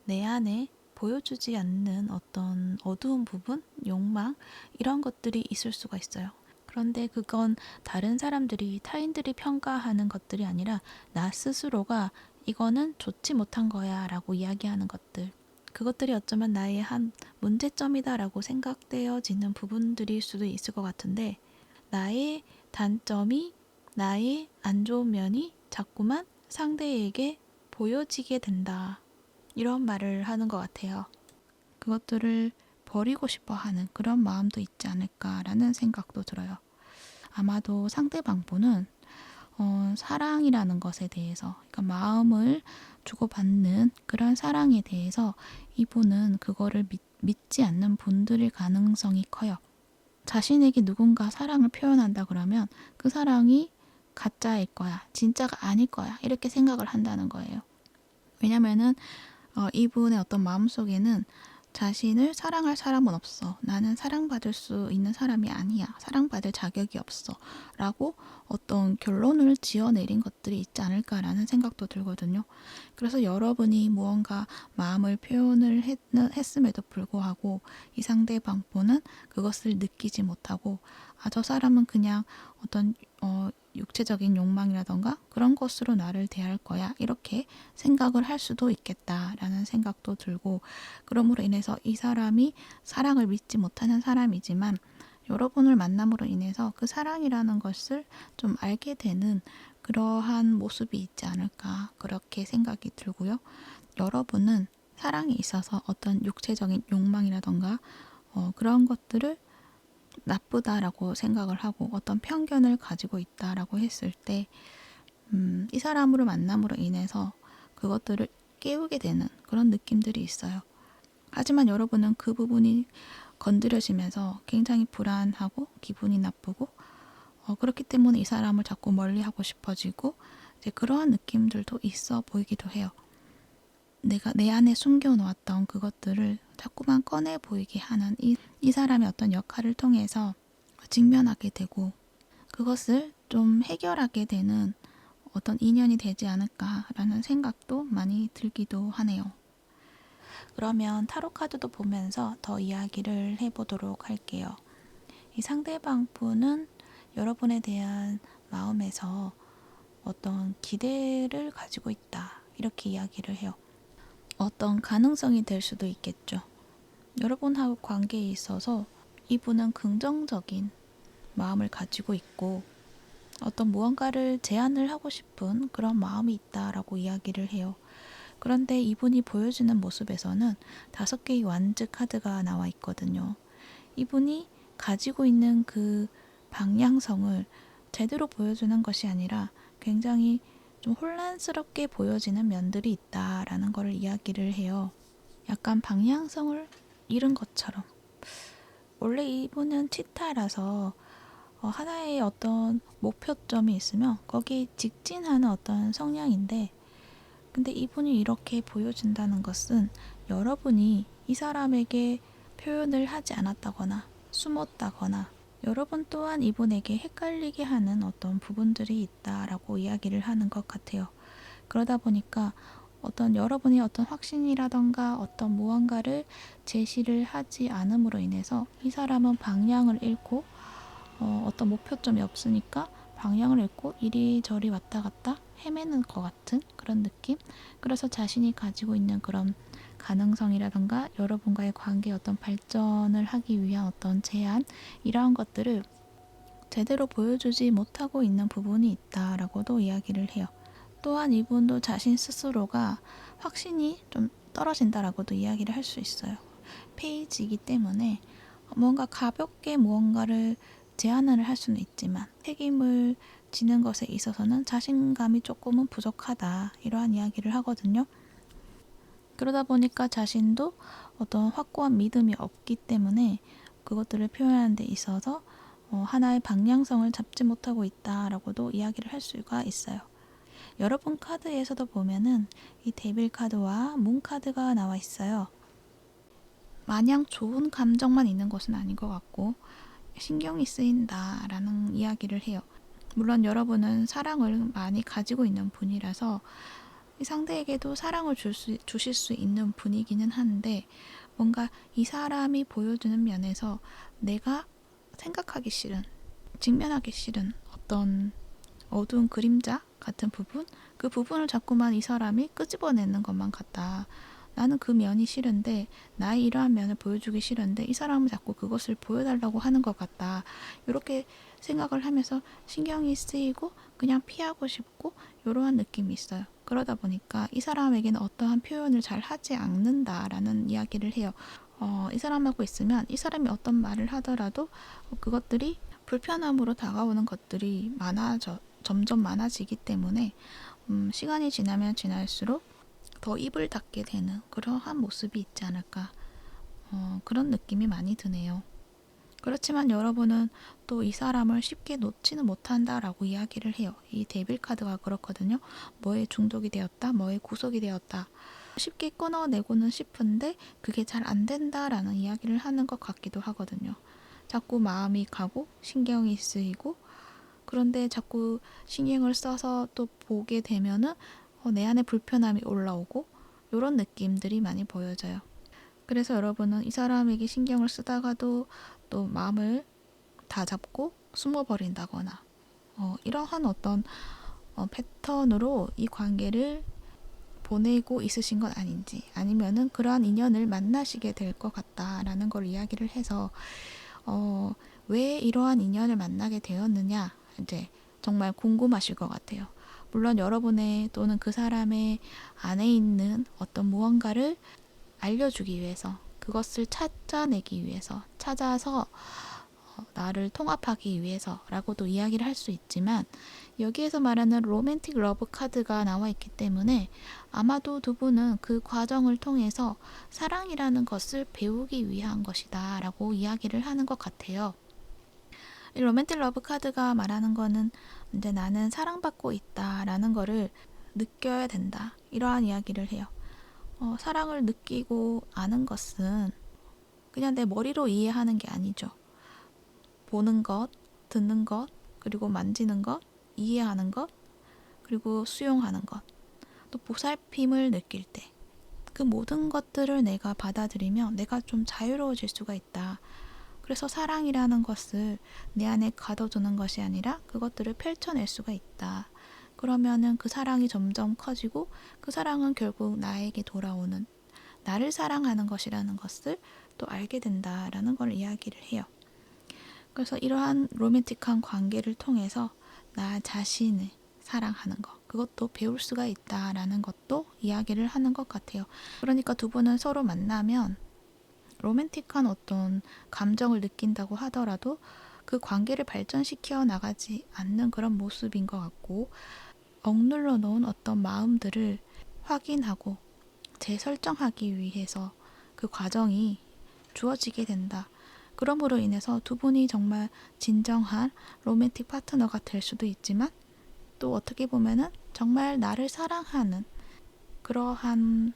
내 안에 보여주지 않는 어떤 어두운 부분, 욕망, 이런 것들이 있을 수가 있어요. 그런데 그건 다른 사람들이, 타인들이 평가하는 것들이 아니라 나 스스로가 이거는 좋지 못한 거야 라고 이야기하는 것들, 그것들이 어쩌면 나의 한 문제점이다라고 생각되어지는 부분들일 수도 있을 것 같은데, 나의 단점이, 나의 안 좋은 면이 자꾸만 상대에게 보여지게 된다, 이런 말을 하는 것 같아요. 그것들을 버리고 싶어 하는 그런 마음도 있지 않을까라는 생각도 들어요. 아마도 상대방분은 사랑이라는 것에 대해서, 그러니까 마음을 주고받는 그런 사랑에 대해서 이분은 그거를 믿지 않는 분들일 가능성이 커요. 자신에게 누군가 사랑을 표현한다 그러면 그 사랑이 가짜일 거야, 진짜가 아닐 거야, 이렇게 생각을 한다는 거예요. 왜냐면은 이분의 어떤 마음속에는 자신을 사랑할 사람은 없어, 나는 사랑받을 수 있는 사람이 아니야, 사랑받을 자격이 없어 라고 어떤 결론을 지어내린 것들이 있지 않을까라는 생각도 들거든요. 그래서 여러분이 무언가 마음을 표현을 했음에도 불구하고 이 상대방분은 그것을 느끼지 못하고, 저 사람은 그냥 어떤 육체적인 욕망이라던가 그런 것으로 나를 대할 거야, 이렇게 생각을 할 수도 있겠다라는 생각도 들고, 그러므로 인해서 이 사람이 사랑을 믿지 못하는 사람이지만 여러분을 만남으로 인해서 그 사랑이라는 것을 좀 알게 되는 그러한 모습이 있지 않을까, 그렇게 생각이 들고요. 여러분은 사랑에 있어서 어떤 육체적인 욕망이라던가 그런 것들을 나쁘다라고 생각을 하고 어떤 편견을 가지고 있다라고 했을 때 이 사람으로 만남으로 인해서 그것들을 깨우게 되는 그런 느낌들이 있어요. 하지만 여러분은 그 부분이 건드려지면서 굉장히 불안하고 기분이 나쁘고, 그렇기 때문에 이 사람을 자꾸 멀리하고 싶어지고, 이제 그러한 느낌들도 있어 보이기도 해요. 내가 내 안에 숨겨놓았던 그것들을 자꾸만 꺼내 보이게 하는 이 사람의 어떤 역할을 통해서 직면하게 되고, 그것을 좀 해결하게 되는 어떤 인연이 되지 않을까라는 생각도 많이 들기도 하네요. 그러면 타로 카드도 보면서 더 이야기를 해보도록 할게요. 이 상대방 분은 여러분에 대한 마음에서 어떤 기대를 가지고 있다. 이렇게 이야기를 해요. 어떤 가능성이 될 수도 있겠죠. 여러분하고 관계에 있어서 이분은 긍정적인 마음을 가지고 있고 어떤 무언가를 제안을 하고 싶은 그런 마음이 있다라고 이야기를 해요. 그런데 이분이 보여주는 모습에서는 5개의 완즈 카드가 나와 있거든요. 이분이 가지고 있는 그 방향성을 제대로 보여주는 것이 아니라 굉장히 좀 혼란스럽게 보여지는 면들이 있다라는 걸 이야기를 해요. 약간 방향성을 잃은 것처럼. 원래 이분은 치타라서 하나의 어떤 목표점이 있으면 거기에 직진하는 어떤 성향인데, 근데 이분이 이렇게 보여준다는 것은 여러분이 이 사람에게 표현을 하지 않았다거나 숨었다거나 여러분 또한 이분에게 헷갈리게 하는 어떤 부분들이 있다라고 이야기를 하는 것 같아요. 그러다 보니까 여러분이 어떤 확신이라던가 어떤 무언가를 제시를 하지 않음으로 인해서 이 사람은 방향을 잃고 어떤 목표점이 없으니까 방향을 잃고 이리저리 왔다 갔다 헤매는 것 같은 그런 느낌? 그래서 자신이 가지고 있는 그런 가능성이라던가 여러분과의 관계의 어떤 발전을 하기 위한 어떤 제안, 이러한 것들을 제대로 보여주지 못하고 있는 부분이 있다라고도 이야기를 해요. 또한 이분도 자신 스스로가 확신이 좀 떨어진다라고도 이야기를 할 수 있어요. 페이지이기 때문에 뭔가 가볍게 무언가를 제안을 할 수는 있지만 책임을 지는 것에 있어서는 자신감이 조금은 부족하다, 이러한 이야기를 하거든요. 그러다 보니까 자신도 어떤 확고한 믿음이 없기 때문에 그것들을 표현하는 데 있어서 하나의 방향성을 잡지 못하고 있다라고도 이야기를 할 수가 있어요. 여러분 카드에서도 보면은 이 데빌 카드와 문 카드가 나와 있어요. 마냥 좋은 감정만 있는 것은 아닌 것 같고 신경이 쓰인다라는 이야기를 해요. 물론 여러분은 사랑을 많이 가지고 있는 분이라서 이 상대에게도 사랑을 주실 수 있는 분이기는 한데, 뭔가 이 사람이 보여주는 면에서 내가 생각하기 싫은, 직면하기 싫은 어떤 어두운 그림자 같은 부분, 그 부분을 자꾸만 이 사람이 끄집어내는 것만 같다. 나는 그 면이 싫은데, 나의 이러한 면을 보여주기 싫은데 이 사람은 자꾸 그것을 보여달라고 하는 것 같다. 이렇게 생각을 하면서 신경이 쓰이고 그냥 피하고 싶고 이러한 느낌이 있어요. 그러다 보니까 이 사람에게는 어떠한 표현을 잘 하지 않는다라는 이야기를 해요. 이 사람하고 있으면 이 사람이 어떤 말을 하더라도 그것들이 불편함으로 다가오는 것들이 점점 많아지기 때문에 시간이 지나면 지날수록 더 입을 닫게 되는 그러한 모습이 있지 않을까, 그런 느낌이 많이 드네요. 그렇지만 여러분은 또 이 사람을 쉽게 놓지는 못한다라고 이야기를 해요. 이 데빌 카드가 그렇거든요. 뭐에 중독이 되었다, 뭐에 구속이 되었다. 쉽게 끊어내고는 싶은데 그게 잘 안 된다라는 이야기를 하는 것 같기도 하거든요. 자꾸 마음이 가고 신경이 쓰이고, 그런데 자꾸 신경을 써서 또 보게 되면은 내 안에 불편함이 올라오고 이런 느낌들이 많이 보여져요. 그래서 여러분은 이 사람에게 신경을 쓰다가도 또 마음을 다 잡고 숨어버린다거나 이러한 어떤 패턴으로 이 관계를 보내고 있으신 건 아닌지, 아니면은 그러한 인연을 만나시게 될 것 같다라는 걸 이야기를 해서 왜 이러한 인연을 만나게 되었느냐, 이제 정말 궁금하실 것 같아요. 물론 여러분의 또는 그 사람의 안에 있는 어떤 무언가를 알려주기 위해서, 그것을 찾아내기 위해서, 찾아서 나를 통합하기 위해서라고도 이야기를 할 수 있지만, 여기에서 말하는 로맨틱 러브 카드가 나와 있기 때문에 아마도 두 분은 그 과정을 통해서 사랑이라는 것을 배우기 위한 것이다 라고 이야기를 하는 것 같아요. 이 로맨틱 러브 카드가 말하는 거는 이제 나는 사랑받고 있다라는 거를 느껴야 된다, 이러한 이야기를 해요. 사랑을 느끼고 아는 것은 그냥 내 머리로 이해하는 게 아니죠. 보는 것, 듣는 것, 그리고 만지는 것, 이해하는 것, 그리고 수용하는 것, 또 보살핌을 느낄 때 그 모든 것들을 내가 받아들이면 내가 좀 자유로워질 수가 있다. 그래서 사랑이라는 것을 내 안에 가둬두는 것이 아니라 그것들을 펼쳐낼 수가 있다. 그러면은 그 사랑이 점점 커지고 그 사랑은 결국 나에게 돌아오는 나를 사랑하는 것이라는 것을 또 알게 된다라는 걸 이야기를 해요. 그래서 이러한 로맨틱한 관계를 통해서 나 자신을 사랑하는 것, 그것도 배울 수가 있다라는 것도 이야기를 하는 것 같아요. 그러니까 두 분은 서로 만나면 로맨틱한 어떤 감정을 느낀다고 하더라도 그 관계를 발전시켜 나가지 않는 그런 모습인 것 같고, 억눌러 놓은 어떤 마음들을 확인하고 재설정하기 위해서 그 과정이 주어지게 된다. 그러므로 인해서 두 분이 정말 진정한 로맨틱 파트너가 될 수도 있지만, 또 어떻게 보면은 정말 나를 사랑하는 그러한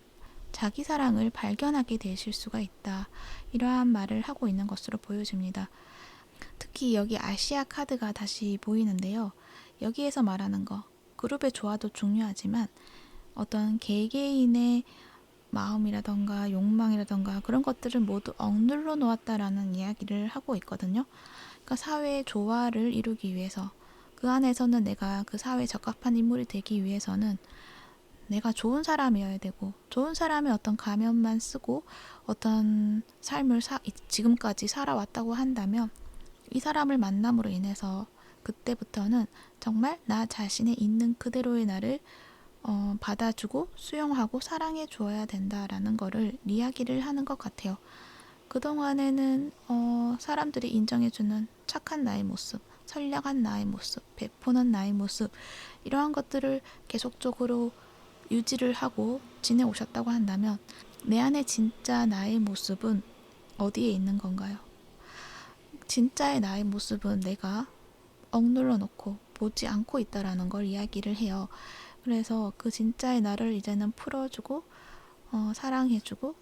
자기 사랑을 발견하게 되실 수가 있다. 이러한 말을 하고 있는 것으로 보여집니다. 특히 여기 아시아 카드가 다시 보이는데요. 여기에서 말하는 거, 그룹의 조화도 중요하지만 어떤 개개인의 마음이라던가 욕망이라던가 그런 것들을 모두 억눌러 놓았다라는 이야기를 하고 있거든요. 그러니까 사회의 조화를 이루기 위해서, 그 안에서는 내가 그 사회에 적합한 인물이 되기 위해서는 내가 좋은 사람이어야 되고, 좋은 사람의 어떤 가면만 쓰고 어떤 삶을 지금까지 살아왔다고 한다면, 이 사람을 만남으로 인해서 그때부터는 정말 나 자신의 있는 그대로의 나를 받아주고 수용하고 사랑해 주어야 된다라는 거를 이야기를 하는 것 같아요. 그동안에는 사람들이 인정해주는 착한 나의 모습, 선량한 나의 모습, 베푸는 나의 모습, 이러한 것들을 계속적으로 유지를 하고 지내오셨다고 한다면, 내 안에 진짜 나의 모습은 어디에 있는 건가요? 진짜의 나의 모습은 내가 억눌러 놓고 보지 않고 있다라는 걸 이야기를 해요. 그래서 그 진짜의 나를 이제는 풀어주고 사랑해주고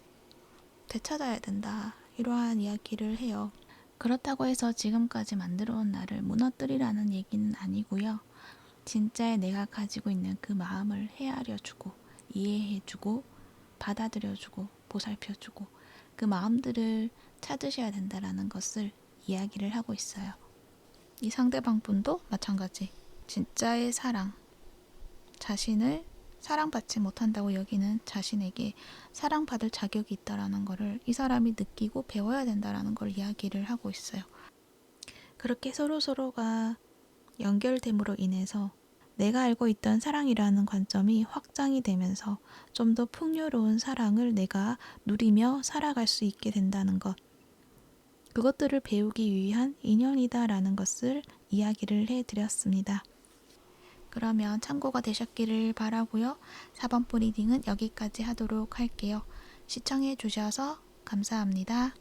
되찾아야 된다. 이러한 이야기를 해요. 그렇다고 해서 지금까지 만들어온 나를 무너뜨리라는 얘기는 아니고요. 진짜의 내가 가지고 있는 그 마음을 헤아려주고 이해해주고 받아들여주고 보살펴주고 그 마음들을 찾으셔야 된다라는 것을 이야기를 하고 있어요. 이 상대방 분도 마찬가지. 진짜의 사랑, 자신을 사랑받지 못한다고 여기는 자신에게 사랑받을 자격이 있다라는 것을 이 사람이 느끼고 배워야 된다라는 걸 이야기를 하고 있어요. 그렇게 서로서로가 연결됨으로 인해서 내가 알고 있던 사랑이라는 관점이 확장이 되면서 좀 더 풍요로운 사랑을 내가 누리며 살아갈 수 있게 된다는 것, 그것들을 배우기 위한 인연이다라는 것을 이야기를 해드렸습니다. 그러면 참고가 되셨기를 바라고요. 4번포 리딩은 여기까지 하도록 할게요. 시청해 주셔서 감사합니다.